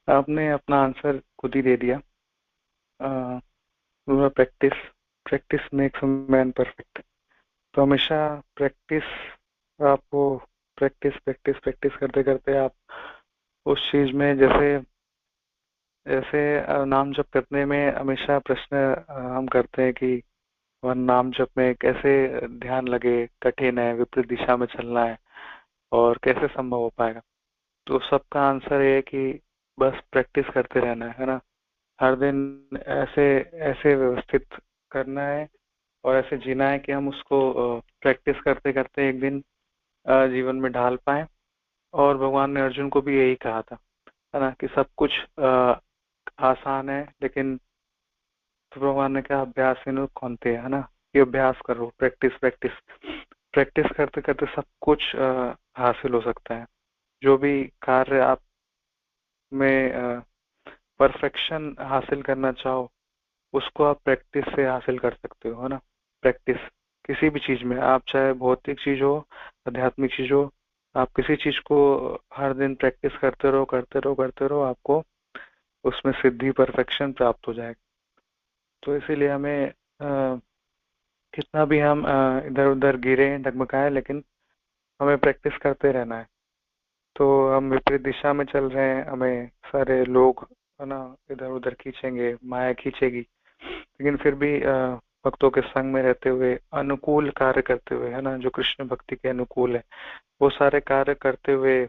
आपने अपना आंसर खुद ही दे दिया। Practice practice makes man perfect. तो हमेशा प्रैक्टिस, आपको प्रैक्टिस प्रैक्टिस प्रैक्टिस करते करते आप उस चीज में, जैसे जैसे नाम जप करने में हमेशा प्रश्न हम करते हैं कि वह नाम जप में कैसे ध्यान लगे, कठिन है, विपरीत दिशा में चलना है और कैसे संभव हो पाएगा। तो सबका आंसर ये है कि बस प्रैक्टिस करते रहना है ना। हर दिन ऐसे ऐसे व्यवस्थित करना है और ऐसे जीना है कि हम उसको प्रैक्टिस करते करते एक दिन जीवन में ढाल पाए। और भगवान ने अर्जुन को भी यही कहा था, है ना, कि सब कुछ आसान है, लेकिन तो भगवान ने कहा अभ्यास कौन थे, है ना, कि अभ्यास करो, प्रैक्टिस प्रैक्टिस प्रैक्टिस करते करते सब कुछ हासिल हो सकता है। जो भी कार्य आप में परफेक्शन हासिल करना चाहो उसको आप प्रैक्टिस से हासिल कर सकते हो, है ना। प्रैक्टिस किसी भी चीज में, आप चाहे भौतिक चीज हो, आध्यात्मिक चीज हो, आप किसी चीज को हर दिन प्रैक्टिस करते रहो करते रहो करते रहो, आपको उसमें सिद्धि परफेक्शन प्राप्त हो जाएगा। तो इसीलिए हमें कितना भी हम इधर उधर गिरे डगमगाए, लेकिन हमें प्रैक्टिस करते रहना है। तो हम विपरीत दिशा में चल रहे हैं, हमें सारे लोग, है ना, इधर उधर खींचेंगे, माया खींचेगी, लेकिन फिर भी भक्तों के संग में रहते हुए, अनुकूल कार्य करते हुए, है ना, जो कृष्ण भक्ति के अनुकूल है, वो सारे कार्य करते हुए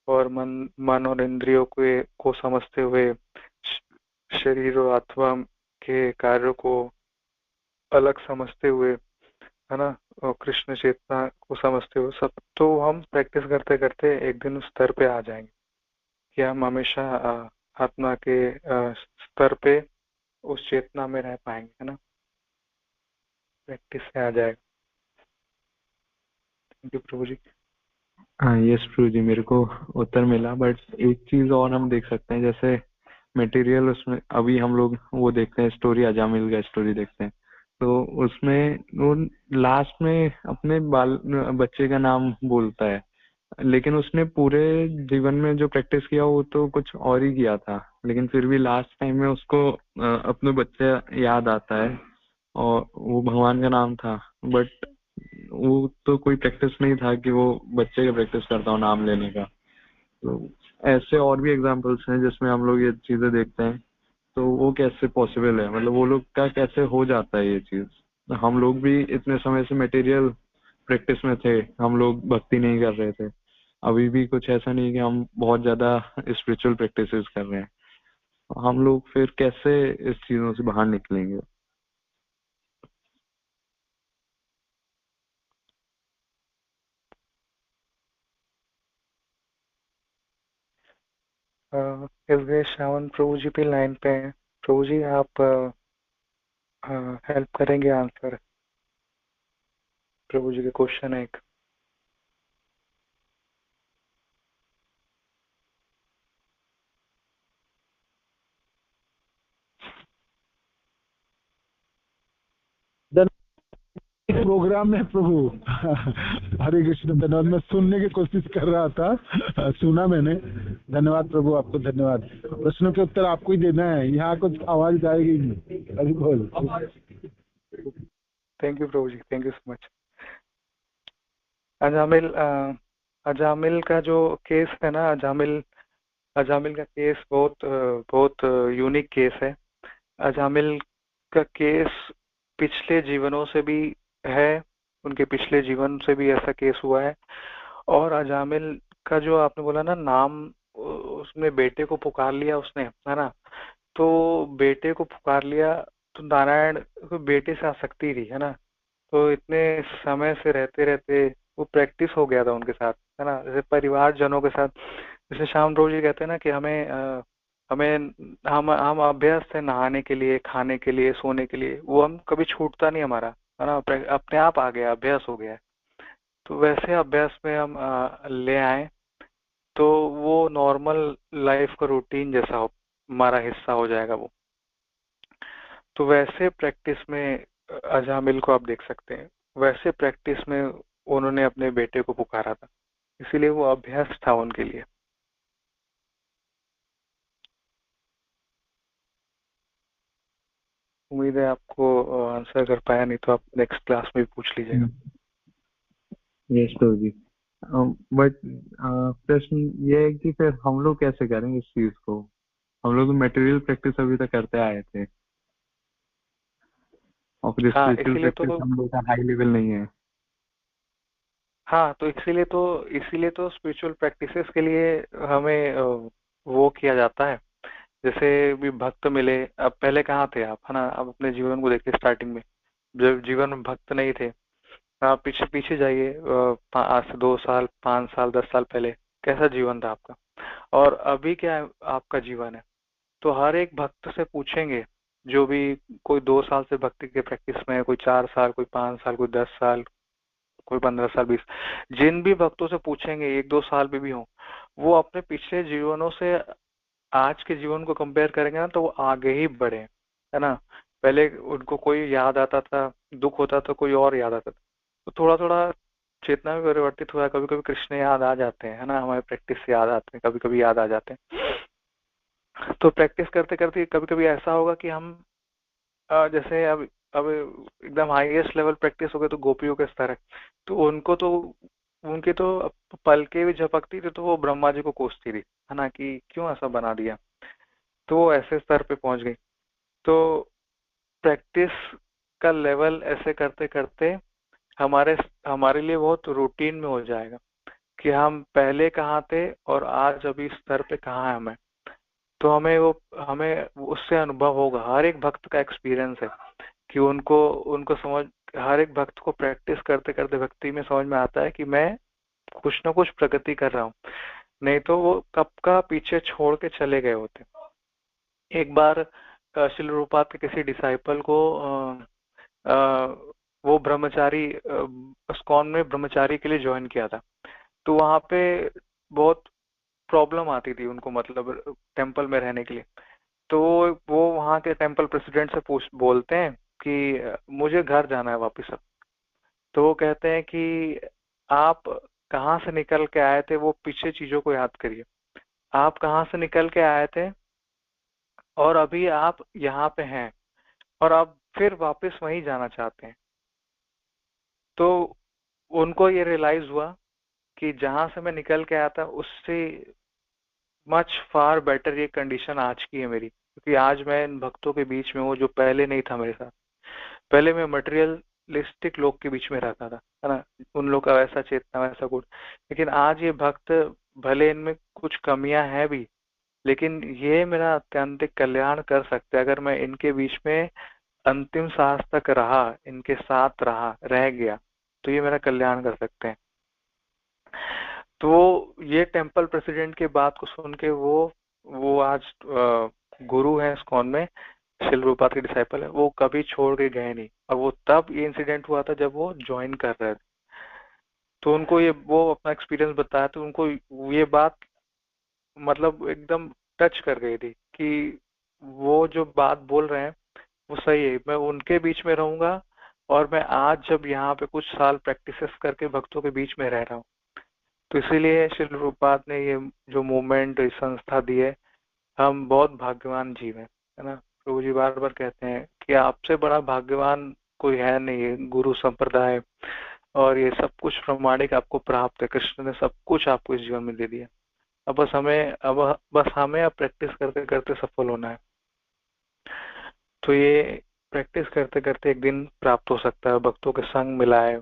और मन और इंद्रियों को समझते हुए, शरीर और आत्मा के कार्यों को अलग समझते हुए, है ना, और कृष्ण चेतना को समझते हुए सब, तो हम प्रैक्टिस करते करते एक दिन उस स्तर पे आ जाएंगे कि हम हमेशा आत्मा के स्तर पे उस चेतना में रह पाएंगे, है ना। प्रैक्टिस से आ जाएगा। थैंक यू प्रभु जी। हाँ यस प्रभु जी, मेरे को उत्तर मिला। बट एक चीज और हम देख सकते हैं, जैसे मटेरियल, उसमें अभी हम लोग वो देखते हैं स्टोरी, अजामिल का स्टोरी देखते हैं, तो उसमें वो लास्ट में अपने बच्चे का नाम बोलता है, लेकिन उसने पूरे जीवन में जो प्रैक्टिस किया वो तो कुछ और ही किया था, लेकिन फिर भी लास्ट टाइम में उसको अपने बच्चे याद आता है और वो भगवान का नाम था। बट वो तो कोई प्रैक्टिस नहीं था कि वो बच्चे का प्रैक्टिस करता हो नाम लेने का। तो ऐसे और भी एग्जांपल्स हैं जिसमें हम लोग ये चीजें देखते हैं। तो वो कैसे पॉसिबल है, मतलब वो लोग का कैसे हो जाता है ये चीज? हम लोग भी इतने समय से मटेरियल प्रैक्टिस में थे, हम लोग भक्ति नहीं कर रहे थे। अभी भी कुछ ऐसा नहीं कि हम बहुत ज्यादा स्पिरिचुअल प्रैक्टिसेस कर रहे हैं। हम लोग फिर कैसे इस चीजों से बाहर निकलेंगे? इस गए श्रावण प्रभु जी भी लाइन पे हैं। प्रभु जी आप हेल्प करेंगे आंसर? प्रभु जी के क्वेश्चन है एक। प्रोग्राम में प्रभु हरे कृष्ण, धन्यवाद। मैं सुनने की कोशिश कर रहा था, सुना मैंने। धन्यवाद प्रभु, आपको धन्यवाद। प्रश्नों के उत्तर आपको ही देना है, यहाँ कुछ आवाज आएगी नहीं। अभी बोल। थैंक यू प्रभु जी, thank you so much. Ajamil Ajamil का जो केस है ना, अजामिल का केस बहुत यूनिक केस है। अजामिल का केस पिछले जीवनों से भी है, उनके पिछले जीवन से भी ऐसा केस हुआ है। और अजामिल का जो आपने बोला ना नाम, उसने बेटे को पुकार लिया उसने, है ना? तो बेटे को पुकार लिया तो नारायण को बेटे से आसक्ति थी, है ना? तो इतने समय से रहते रहते वो प्रैक्टिस हो गया था उनके साथ, है ना? जैसे परिवार जनों के साथ, जैसे श्याम प्रभु जी कहते हैं ना कि हमें हम अभ्यस्त है नहाने के लिए, खाने के लिए, सोने के लिए, वो हम कभी छूटता नहीं हमारा, है ना? अपने आप आ गया, अभ्यास हो गया है। तो वैसे अभ्यास में हम ले आए तो वो नॉर्मल लाइफ का रूटीन जैसा हमारा हिस्सा हो जाएगा वो। तो वैसे प्रैक्टिस में अजामिल को आप देख सकते हैं, वैसे प्रैक्टिस में उन्होंने अपने बेटे को पुकारा था, इसीलिए वो अभ्यास था उनके लिए। उम्मीद है आपको आंसर कर पाया, नहीं तो आप नेक्स्ट क्लास में भी पूछ लीजिएगा। Yes Prabhu ji. बट प्रश्न ये है कि फिर हम लोग कैसे करेंगे इस चीज को? हम लोग मटेरियल प्रैक्टिस अभी तक करते आए थे और फिर हाँ स्पिरिचुअल इसीलिए प्रैक्टिस तो हम लोग का हाई लेवल नहीं है। हाँ तो इसीलिए तो स्पिरिचुअल प्रैक्टिसेस के लिए हमें वो किया जाता है। जैसे भी भक्त मिले, अब पहले कहाँ थे आप, है ना? अब अपने जीवन को देखिए, स्टार्टिंग में जब जीवन में भक्त नहीं थे, आप पीछे पीछे जाइए, आज से 2 साल, 5 साल, 10 साल पहले कैसा जीवन था आपका, और अभी क्या आपका जीवन है। तो हर एक भक्त से पूछेंगे, जो भी कोई 2 साल से भक्ति के प्रैक्टिस में है, कोई 4 साल, कोई 5 साल, कोई 10 साल, कोई 15 साल, 20, जिन भी भक्तों से पूछेंगे 1-2 साल भी हो, वो अपने पिछले जीवनों से आज के जीवन को कंपेयर करेंगे ना, तो वो आगे ही बढ़े, है ना? पहले उनको कोई याद आता था, दुख होता था, कोई और याद आता था, तो थोड़ा थोड़ा चेतना भी परिवर्तित हुआ है। कभी कभी कृष्ण याद आ जाते हैं, है ना? हमारे प्रैक्टिस से याद आते हैं, कभी कभी याद आ जाते हैं। तो प्रैक्टिस करते करते कभी कभी ऐसा होगा कि हम जैसे अब एकदम हाईएस्ट लेवल प्रैक्टिस हो गए तो गोपियों के स्तर है, तो उनके तो पल के भी झपकती थी तो वो ब्रह्मा जी को कोसती थी, है ना? कि क्यों ऐसा बना दिया। तो वो ऐसे स्तर पे पहुंच गई। तो प्रैक्टिस का लेवल ऐसे करते करते हमारे हमारे लिए बहुत रूटीन में हो जाएगा कि हम पहले कहाँ थे और आज अभी इस स्तर पे कहाँ है हमें। तो हमें उससे अनुभव होगा, हर एक भक्त का एक्सपीरियंस है कि उनको उनको समझ, हर एक भक्त को प्रैक्टिस करते करते भक्ति में समझ में आता है कि मैं कुछ ना कुछ प्रगति कर रहा हूँ, नहीं तो वो कब का पीछे छोड़ के चले गए होते। एक बार श्रील रूपात के किसी डिसाइपल को वो ब्रह्मचारी इस्कॉन में ब्रह्मचारी के लिए ज्वाइन किया था। तो वहाँ पे बहुत प्रॉब्लम आती थी उनको, मतलब टेम्पल में रहने के लिए। तो वो वहाँ के टेम्पल प्रेसिडेंट से बोलते हैं कि मुझे घर जाना है वापस अब। तो वो कहते हैं कि आप कहाँ से निकल के आए थे, वो पीछे चीजों को याद करिए। आप कहाँ से निकल के आए थे और अभी आप यहाँ पे हैं और आप फिर वापस वहीं जाना चाहते हैं। तो उनको ये रियलाइज हुआ कि जहां से मैं निकल के आया था उससे मच फार बेटर ये कंडीशन आज की है मेरी, क्योंकि आज मैं इन भक्तों के बीच में हूँ जो पहले नहीं था मेरे साथ। पहले मैं मटेरियलिस्टिक लोग के बीच में रहता था, है ना, उन लोग का वैसा चेतना वैसा गुण। लेकिन आज ये भक्त, भले इनमें कुछ कमियां हैं भी, लेकिन ये मेरा अत्यंतिक कल्याण कर सकते हैं अगर मैं इनके बीच में अंतिम सांस तक रहा, इनके साथ रह गया, तो ये मेरा कल्याण कर सकते हैं। तो ये टेम्पल प्रेसिडेंट की बात को सुन के वो आज गुरु है इस्कॉन में, श्रील प्रभुपाद के डिसाइपल है, वो कभी छोड़ के गए नहीं। और वो तब ये इंसिडेंट हुआ था जब वो ज्वाइन कर रहे थे। तो उनको ये, वो अपना एक्सपीरियंस बताया तो उनको ये बात मतलब एकदम टच कर गई थी कि वो जो बात बोल रहे हैं वो सही है, मैं उनके बीच में रहूंगा। और मैं आज जब यहाँ पे कुछ साल प्रैक्टिसेस करके भक्तों के बीच में रह रहा हूँ, तो इसीलिए श्रील प्रभुपाद ने ये जो मूवमेंट, इस संस्था दी है, हम बहुत भाग्यवान जीव है ना। प्रभु जी बार बार कहते हैं कि आपसे बड़ा भाग्यवान कोई है नहीं, है गुरु संप्रदाय और ये सब कुछ प्रमाणिक आपको प्राप्त है। कृष्ण ने सब कुछ आपको इस जीवन में दे दिया। अब बस हमें अब प्रैक्टिस करते करते सफल होना है। तो ये प्रैक्टिस करते करते एक दिन प्राप्त हो सकता है, भक्तों के संग मिला है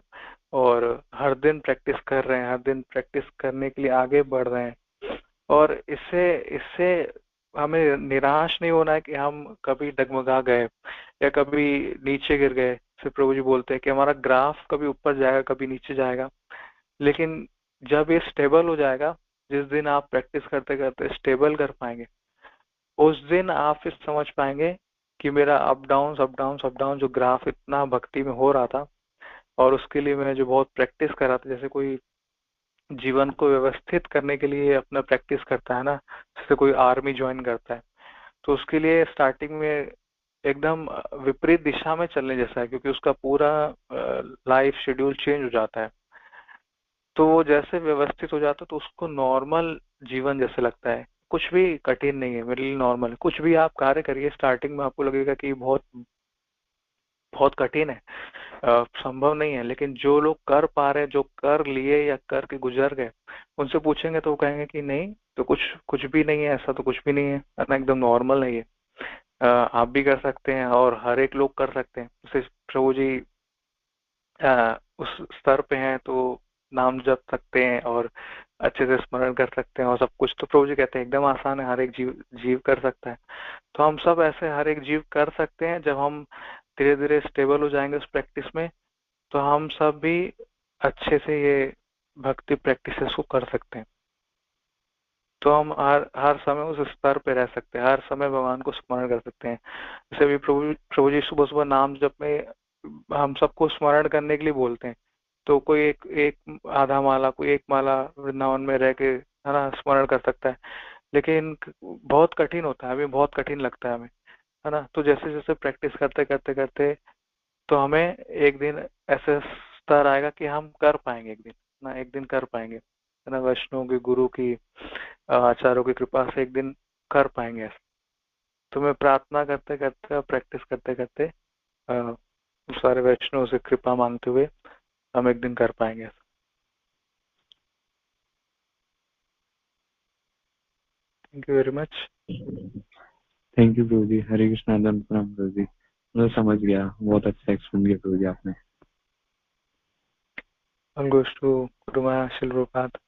और हर दिन प्रैक्टिस कर रहे हैं, हर दिन प्रैक्टिस करने के लिए आगे बढ़ रहे हैं। और इससे इससे हमें निराश नहीं होना है कि हम कभी डगमगा गए या कभी नीचे गिर गए। फिर प्रभु जी बोलते हैं कि हमारा ग्राफ कभी ऊपर जाएगा कभी नीचे जाएगा, लेकिन जब ये स्टेबल हो जाएगा, जिस दिन आप प्रैक्टिस करते करते स्टेबल कर पाएंगे, उस दिन आप फिर समझ पाएंगे कि मेरा अप डाउन जो ग्राफ इतना भक्ति में हो रहा था और उसके लिए मैंने जो बहुत प्रैक्टिस करा था, जैसे कोई जीवन को व्यवस्थित करने के लिए अपना प्रैक्टिस करता है ना, जैसे कोई आर्मी ज्वाइन करता है, तो उसके लिए स्टार्टिंग में एकदम विपरीत दिशा में चलने जैसा है, क्योंकि उसका पूरा लाइफ शेड्यूल चेंज हो जाता है। तो वो जैसे व्यवस्थित हो जाता है तो उसको नॉर्मल जीवन जैसे लगता है, कुछ भी कठिन नहीं है, मेरे लिए नॉर्मल है। कुछ भी आप कार्य करिए, स्टार्टिंग में आपको लगेगा कि बहुत बहुत कठिन है, संभव नहीं है, लेकिन जो लोग कर पा रहे हैं, जो कर लिए या करके गुजर गए, उनसे पूछेंगे तो वो कहेंगे कि नहीं, तो कुछ कुछ भी नहीं है, ऐसा तो कुछ भी नहीं है ना, एकदम नॉर्मल है ये। आप भी कर सकते हैं और हर एक लोग कर सकते हैं। जैसे प्रभु जी उस स्तर पे हैं तो नाम जप सकते हैं और अच्छे से स्मरण कर सकते हैं और सब कुछ। तो प्रभु जी कहते हैं एकदम आसान है, हर एक जीव कर सकता है। तो हम सब ऐसे हर एक जीव कर सकते हैं। जब हम धीरे धीरे स्टेबल हो जाएंगे उस प्रैक्टिस में, तो हम सब भी अच्छे से ये भक्ति प्रैक्टिसेस को कर सकते हैं। तो हम हर समय उस स्तर पे रह सकते हैं, हर समय भगवान को स्मरण कर सकते हैं। जैसे अभी प्रभु जी सुबह सुबह नाम जप में हम सबको स्मरण करने के लिए बोलते हैं, तो कोई एक आधा माला, कोई एक माला वृंदावन में रह के, है ना, स्मरण कर सकता है। लेकिन बहुत कठिन होता है, अभी बहुत कठिन लगता है हमें, है ना। तो जैसे जैसे प्रैक्टिस करते करते करते तो हमें एक दिन ऐसे स्तर आएगा कि हम कर पाएंगे, एक दिन ना, एक दिन कर पाएंगे, है ना, वैष्णव की, गुरु की, आचार्यों की कृपा से एक दिन कर पाएंगे ऐसा। तो मैं प्रार्थना करते करते, प्रैक्टिस करते करते, सारे वैष्णव से कृपा मांगते हुए हम एक दिन कर पाएंगे ऐसा। Thank you very much. Thank you प्रभु जी। हरे कृष्णा। प्रणाम प्रभु जी, मैं समझ गया, बहुत अच्छा एक्सप्लेन किया प्रभु जी आपने। All goes to Guru Maharaj Srila Prabhupada।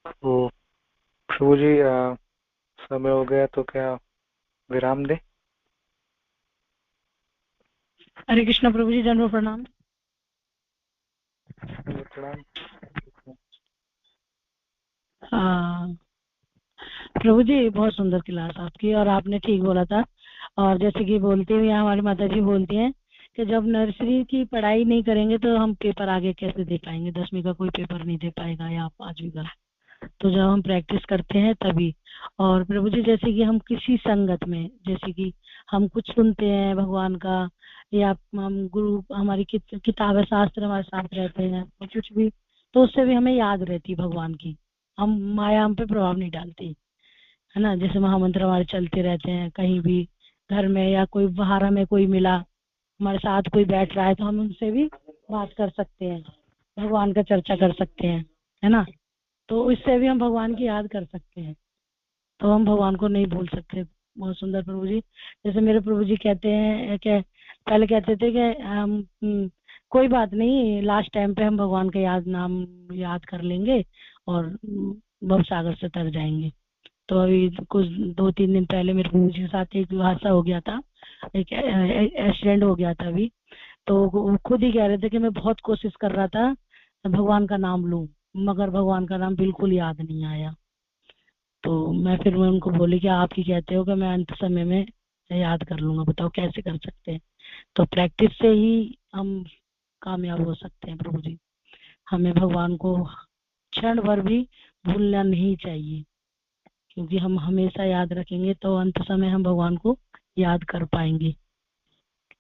तो प्रभु जी समय हो गया तो क्या विराम दे? हरे कृष्णा प्रभु जी, दंडवत प्रणाम। प्रणाम। हाँ प्रभु जी, बहुत सुंदर क्लास आपकी, और आपने ठीक बोला था। और जैसे कि बोलते हुए हमारी माता जी बोलती हैं कि जब नर्सरी की पढ़ाई नहीं करेंगे तो हम पेपर आगे कैसे दे पाएंगे, 10वीं का कोई पेपर नहीं दे पाएगा या 5वीं का। तो जब हम प्रैक्टिस करते हैं तभी। और प्रभु जी जैसे कि हम किसी संगत में, जैसे कि हम कुछ सुनते हैं भगवान का, या हम गुरु हमारी किताबें शास्त्र हमारे साथ रहते हैं और कुछ भी, तो उससे भी हमें याद रहती भगवान की। हम माया हम पे प्रभाव नहीं डालती है ना। जैसे महामंत्र हमारे चलते रहते हैं कहीं भी, घर में या कोई बाहर हमें कोई मिला, हमारे साथ कोई बैठ रहा है तो हम उनसे भी बात कर सकते हैं, भगवान का चर्चा कर सकते हैं, है ना। तो इससे भी हम भगवान की याद कर सकते हैं, तो हम भगवान को नहीं भूल सकते। बहुत सुंदर प्रभु जी। जैसे मेरे प्रभु जी कहते हैं कि पहले कहते थे कि हम कोई बात नहीं, लास्ट टाइम पे हम भगवान का नाम याद कर लेंगे और भव सागर से तर जाएंगे। तो अभी कुछ 2-3 दिन पहले मेरे प्रभु जी के साथ एक हादसा हो गया था, एक एक्सीडेंट हो गया था अभी। तो वो खुद ही कह रहे थे कि मैं बहुत कोशिश कर रहा था भगवान का नाम लूं, मगर भगवान का नाम बिल्कुल याद नहीं आया। तो मैं उनको बोली कि आप ही कहते हो कि मैं अंत समय में याद कर लूंगा, बताओ कैसे कर सकते हैं। तो प्रैक्टिस से ही हम कामयाब हो सकते हैं प्रभु जी। हमें भगवान को क्षण भर भी भूलना नहीं चाहिए, क्योंकि हम हमेशा याद रखेंगे तो अंत समय हम भगवान को याद कर पाएंगे।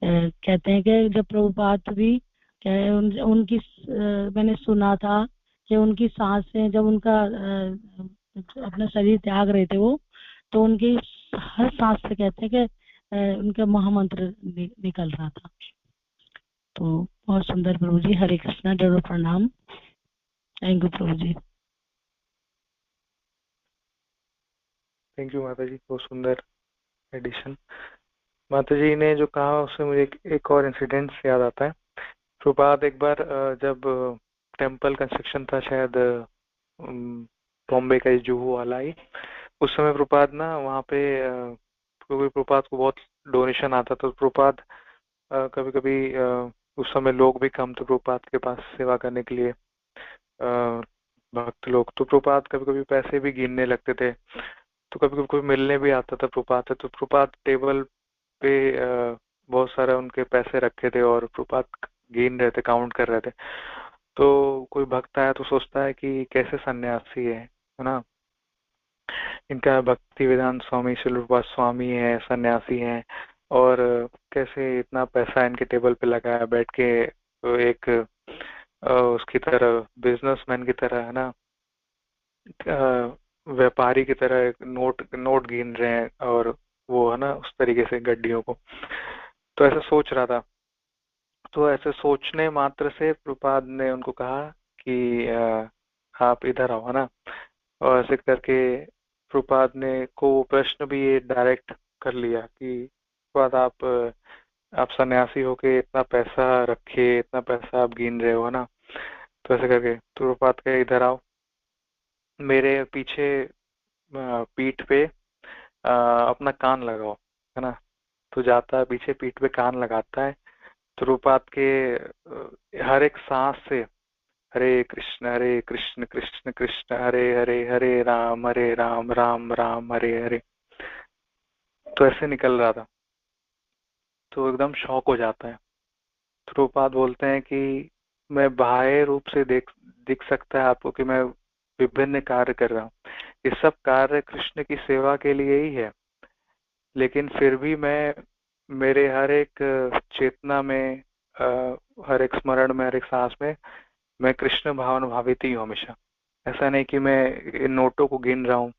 कहते हैं कि जब प्रभुपाद भी उनकी मैंने सुना था कि उनकी सांसें जब उनका अपना शरीर त्याग रहे थे वो, तो उनकी हर सांस से कहते हैं कि उनका महामंत्र निकल रहा था। तो बहुत सुंदर प्रभु जी। हरे कृष्णा, जरूर प्रणाम। थैंक यू प्रभु जी। थैंक यू माता जी, बहुत सुंदर एडिशन। माता जी ने जो कहा उससे मुझे एक और इंसिडेंट याद आता है। प्रभुपाद एक बार जब टेम्पल कंस्ट्रक्शन था शायद बॉम्बे का जुहू वाला ही, उस समय प्रभुपाद ना वहाँ पे क्योंकि प्रभुपाद को बहुत डोनेशन आता था, तो प्रभुपाद कभी कभी उस समय लोग भी कम थे प्रभुपाद के पास सेवा करने के लिए, भक्त लोग। तो प्रभुपाद कभी कभी पैसे भी गिनने लगते थे, तो कभी कभी कोई मिलने भी आता था प्रभुपाद से, तो प्रभुपाद टेबल पे बहुत सारे उनके पैसे रखे थे और प्रभुपाद गिन रहे थे, काउंट कर रहे थे। तो कोई भक्त आया तो सोचता है कि कैसे सन्यासी है ना, इनका भक्ति वेदांत स्वामी श्रील प्रभुपाद स्वामी है, सन्यासी हैं, और कैसे इतना पैसा इनके टेबल पे लगाया बैठ के, एक उसकी तरह बिजनेसमैन की तरह है ना, व्यापारी की तरह एक नोट गिन रहे हैं, और वो है ना उस तरीके से गड्डियों को। तो ऐसा सोच रहा था, तो ऐसे सोचने मात्र से प्रभुपाद ने उनको कहा कि आप इधर आओ, है ना। और ऐसे करके प्रभुपाद ने को प्रश्न भी ये डायरेक्ट कर लिया कि प्रभुपाद आप सन्यासी होके इतना पैसा रखे, इतना पैसा आप गिन रहे हो, है ना। तो ऐसे करके तो प्रभुपाद के इधर आओ, मेरे पीछे पीठ पे अपना कान लगाओ, है ना। तो जाता है पीछे पीठ पे कान लगाता है, तो प्रभुपाद के हर एक सांस से हरे कृष्ण कृष्ण कृष्ण हरे हरे, हरे राम राम राम हरे हरे, तो ऐसे निकल रहा था। तो एकदम शॉक हो जाता है। तो प्रभुपाद बोलते हैं कि मैं बाह्य रूप से दिख सकता है आपको कि मैं विभिन्न कार्य कर रहा हूँ, ये सब कार्य कृष्ण की सेवा के लिए ही है, लेकिन फिर भी मेरे हर एक चेतना में, हर एक स्मरण में, हर एक सांस में मैं कृष्ण भावन भावित ही हूँ हमेशा। ऐसा नहीं कि मैं इन नोटों को गिन रहा हूँ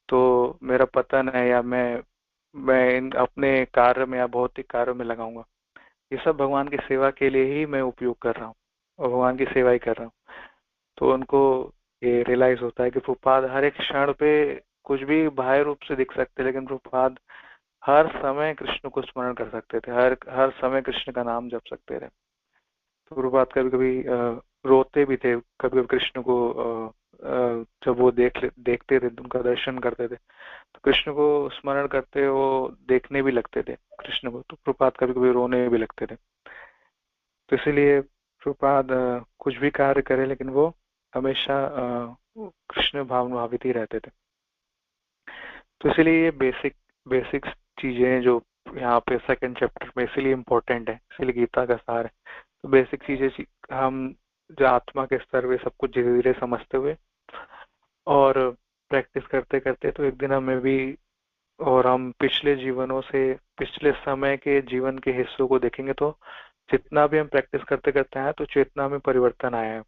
तो मेरा पतन है, या मैं इन अपने कार्य में या भौतिक कार्यों में लगाऊंगा। ये सब भगवान की सेवा के लिए ही मैं उपयोग कर रहा हूँ और भगवान की सेवा ही कर रहा हूँ। तो उनको ये रियलाइज होता है कि प्रभुपाद हर एक क्षण पे कुछ भी बाह्य रूप से दिख सकते, लेकिन प्रभुपाद हर समय कृष्ण को स्मरण कर सकते थे, हर समय कृष्ण का नाम जप सकते थे। तो प्रभुपाद कभी कभी रोते भी थे, कभी कभी कृष्ण को जब वो देखते थे, उनका दर्शन करते थे, तो कृष्ण को स्मरण करते वो देखने भी लगते थे कृष्ण को, तो प्रभुपाद कभी कभी रोने भी लगते थे। तो इसीलिए प्रभुपाद कुछ भी कार्य करे लेकिन वो हमेशा कृष्ण भावित ही रहते थे। तो इसलिए ये बेसिक चीजें जो यहाँ पे सेकंड चैप्टर में, इसीलिए इम्पोर्टेंट है, इसीलिए गीता का सार है। तो बेसिक चीजें हम जो आत्मा के स्तर पे सब कुछ धीरे धीरे समझते हुए और प्रैक्टिस करते करते, तो एक दिन हमें भी, और हम पिछले जीवनों से, पिछले समय के जीवन के हिस्सों को देखेंगे तो जितना भी हम प्रैक्टिस करते करते हैं तो चेतना में परिवर्तन आया है।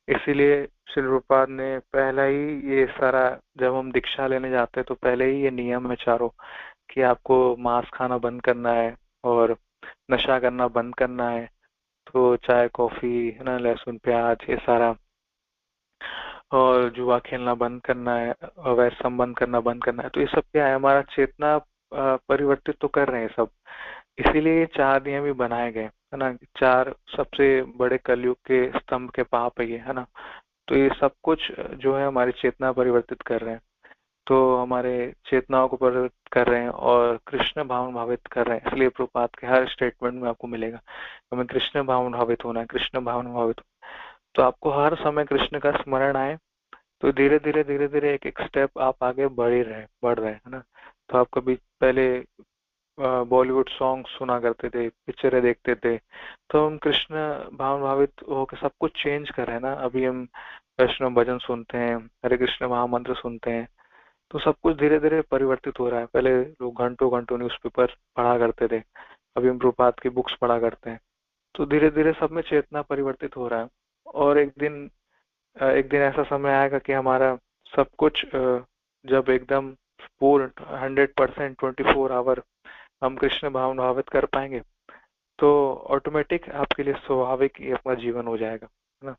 इसीलिए श्री रूपाद ने पहला ही ये सारा, जब हम दीक्षा लेने जाते हैं तो पहले ही ये नियम है चारों कि आपको मांस खाना बंद करना है और नशा करना बंद करना है, तो चाय कॉफी है ना, लहसुन प्याज ये सारा, और जुआ खेलना बंद करना है, अवैध संबंध करना बंद करना है। तो ये सब क्या है, हमारा चेतना परिवर्तित तो कर रहे हैं सब। इसीलिए ये 4 नियम भी बनाए गए है ना, 4 सबसे बड़े कलयुग के स्तंभ के पाप है ये, है ना। तो ये सब कुछ जो है हमारी चेतना परिवर्तित कर रहे हैं, तो हमारे चेतनाओं को परिवर्तित कर रहे हैं और कृष्ण भावन भावित कर रहे हैं। इसलिए प्रभुपाद के हर स्टेटमेंट में आपको मिलेगा हमें कृष्ण भावन भावित होना है, कृष्ण भावन भावित। तो आपको हर समय कृष्ण का स्मरण आए, तो धीरे धीरे एक एक स्टेप आप आगे बढ़ रहे है ना। तो आप कभी पहले बॉलीवुड सॉन्ग सुना करते थे, पिक्चरें देखते थे, तो हम कृष्ण भावन भावित होकर सब कुछ चेंज कर रहे हैं ना। अभी हम वैष्णव भजन सुनते हैं, हरे कृष्ण महामंत्र सुनते हैं, तो सब कुछ धीरे धीरे परिवर्तित हो रहा है। पहले लोग घंटों घंटों न्यूज़पेपर पढ़ा करते थे, अभी हम प्रभुपाद की बुक्स पढ़ा करते हैं। तो धीरे धीरे सब में चेतना परिवर्तित हो रहा है, और एक दिन ऐसा समय आएगा कि हमारा सब कुछ जब एकदम पूर्ण 100% 24 आवर हम कृष्ण भावन भावित कर पाएंगे, तो ऑटोमेटिक आपके लिए स्वाभाविक ये अपना जीवन हो जाएगा, है ना।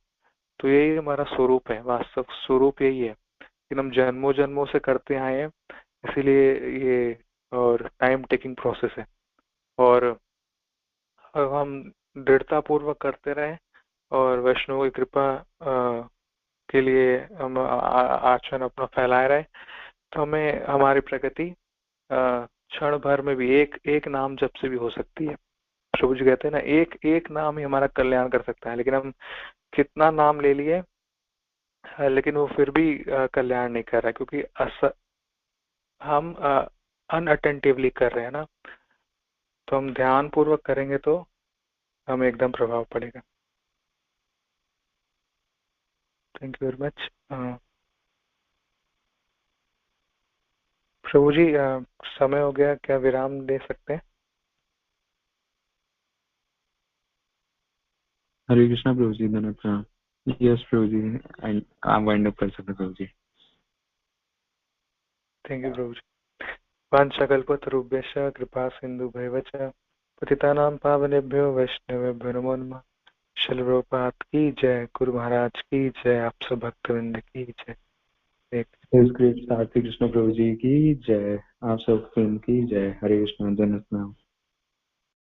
तो यही हमारा स्वरूप है, वास्तव स्वरूप यही है कि हम जन्मों जन्मों से करते आए हैं। इसीलिए ये और टाइम टेकिंग प्रोसेस है, और हम दृढ़ता पूर्वक करते रहे और वैष्णव की कृपा के लिए हम आचरण अपना फैलाए रहे, तो हमें हमारी प्रगति क्षण भर में भी एक नाम जप से भी हो सकती है। प्रभु जी कहते हैं ना, एक नाम ही हमारा कल्याण कर सकता है, लेकिन हम कितना नाम ले लिए लेकिन वो फिर भी कल्याण नहीं कर रहा है, क्योंकि हम अनअटेंटिवली कर रहे हैं ना। तो हम ध्यान पूर्वक करेंगे तो हमें एकदम प्रभाव पड़ेगा। Thank you very much. प्रभु जी समय हो गया, क्या विराम दे सकते हैं? हरे कृष्णा प्रभु जी, धन्यवाद। यस प्रभु जी, आप वाइंड अप कर सकते प्रभु जी। थैंक यू प्रभु जी। वाञ्छाकल्पतरुभ्यश्च कृपा सिन्धुभ्येव च पतितानां पावनेभ्यो वैष्णवेभ्यो नमो नमः। श्रील प्रभुपाद की जय, गुरु महाराज की जय, आप सब भक्तवृंद की जय। कृष्ण प्रभु जी की जय, आप सब की जय। हरे कृष्ण, धन्यवाद।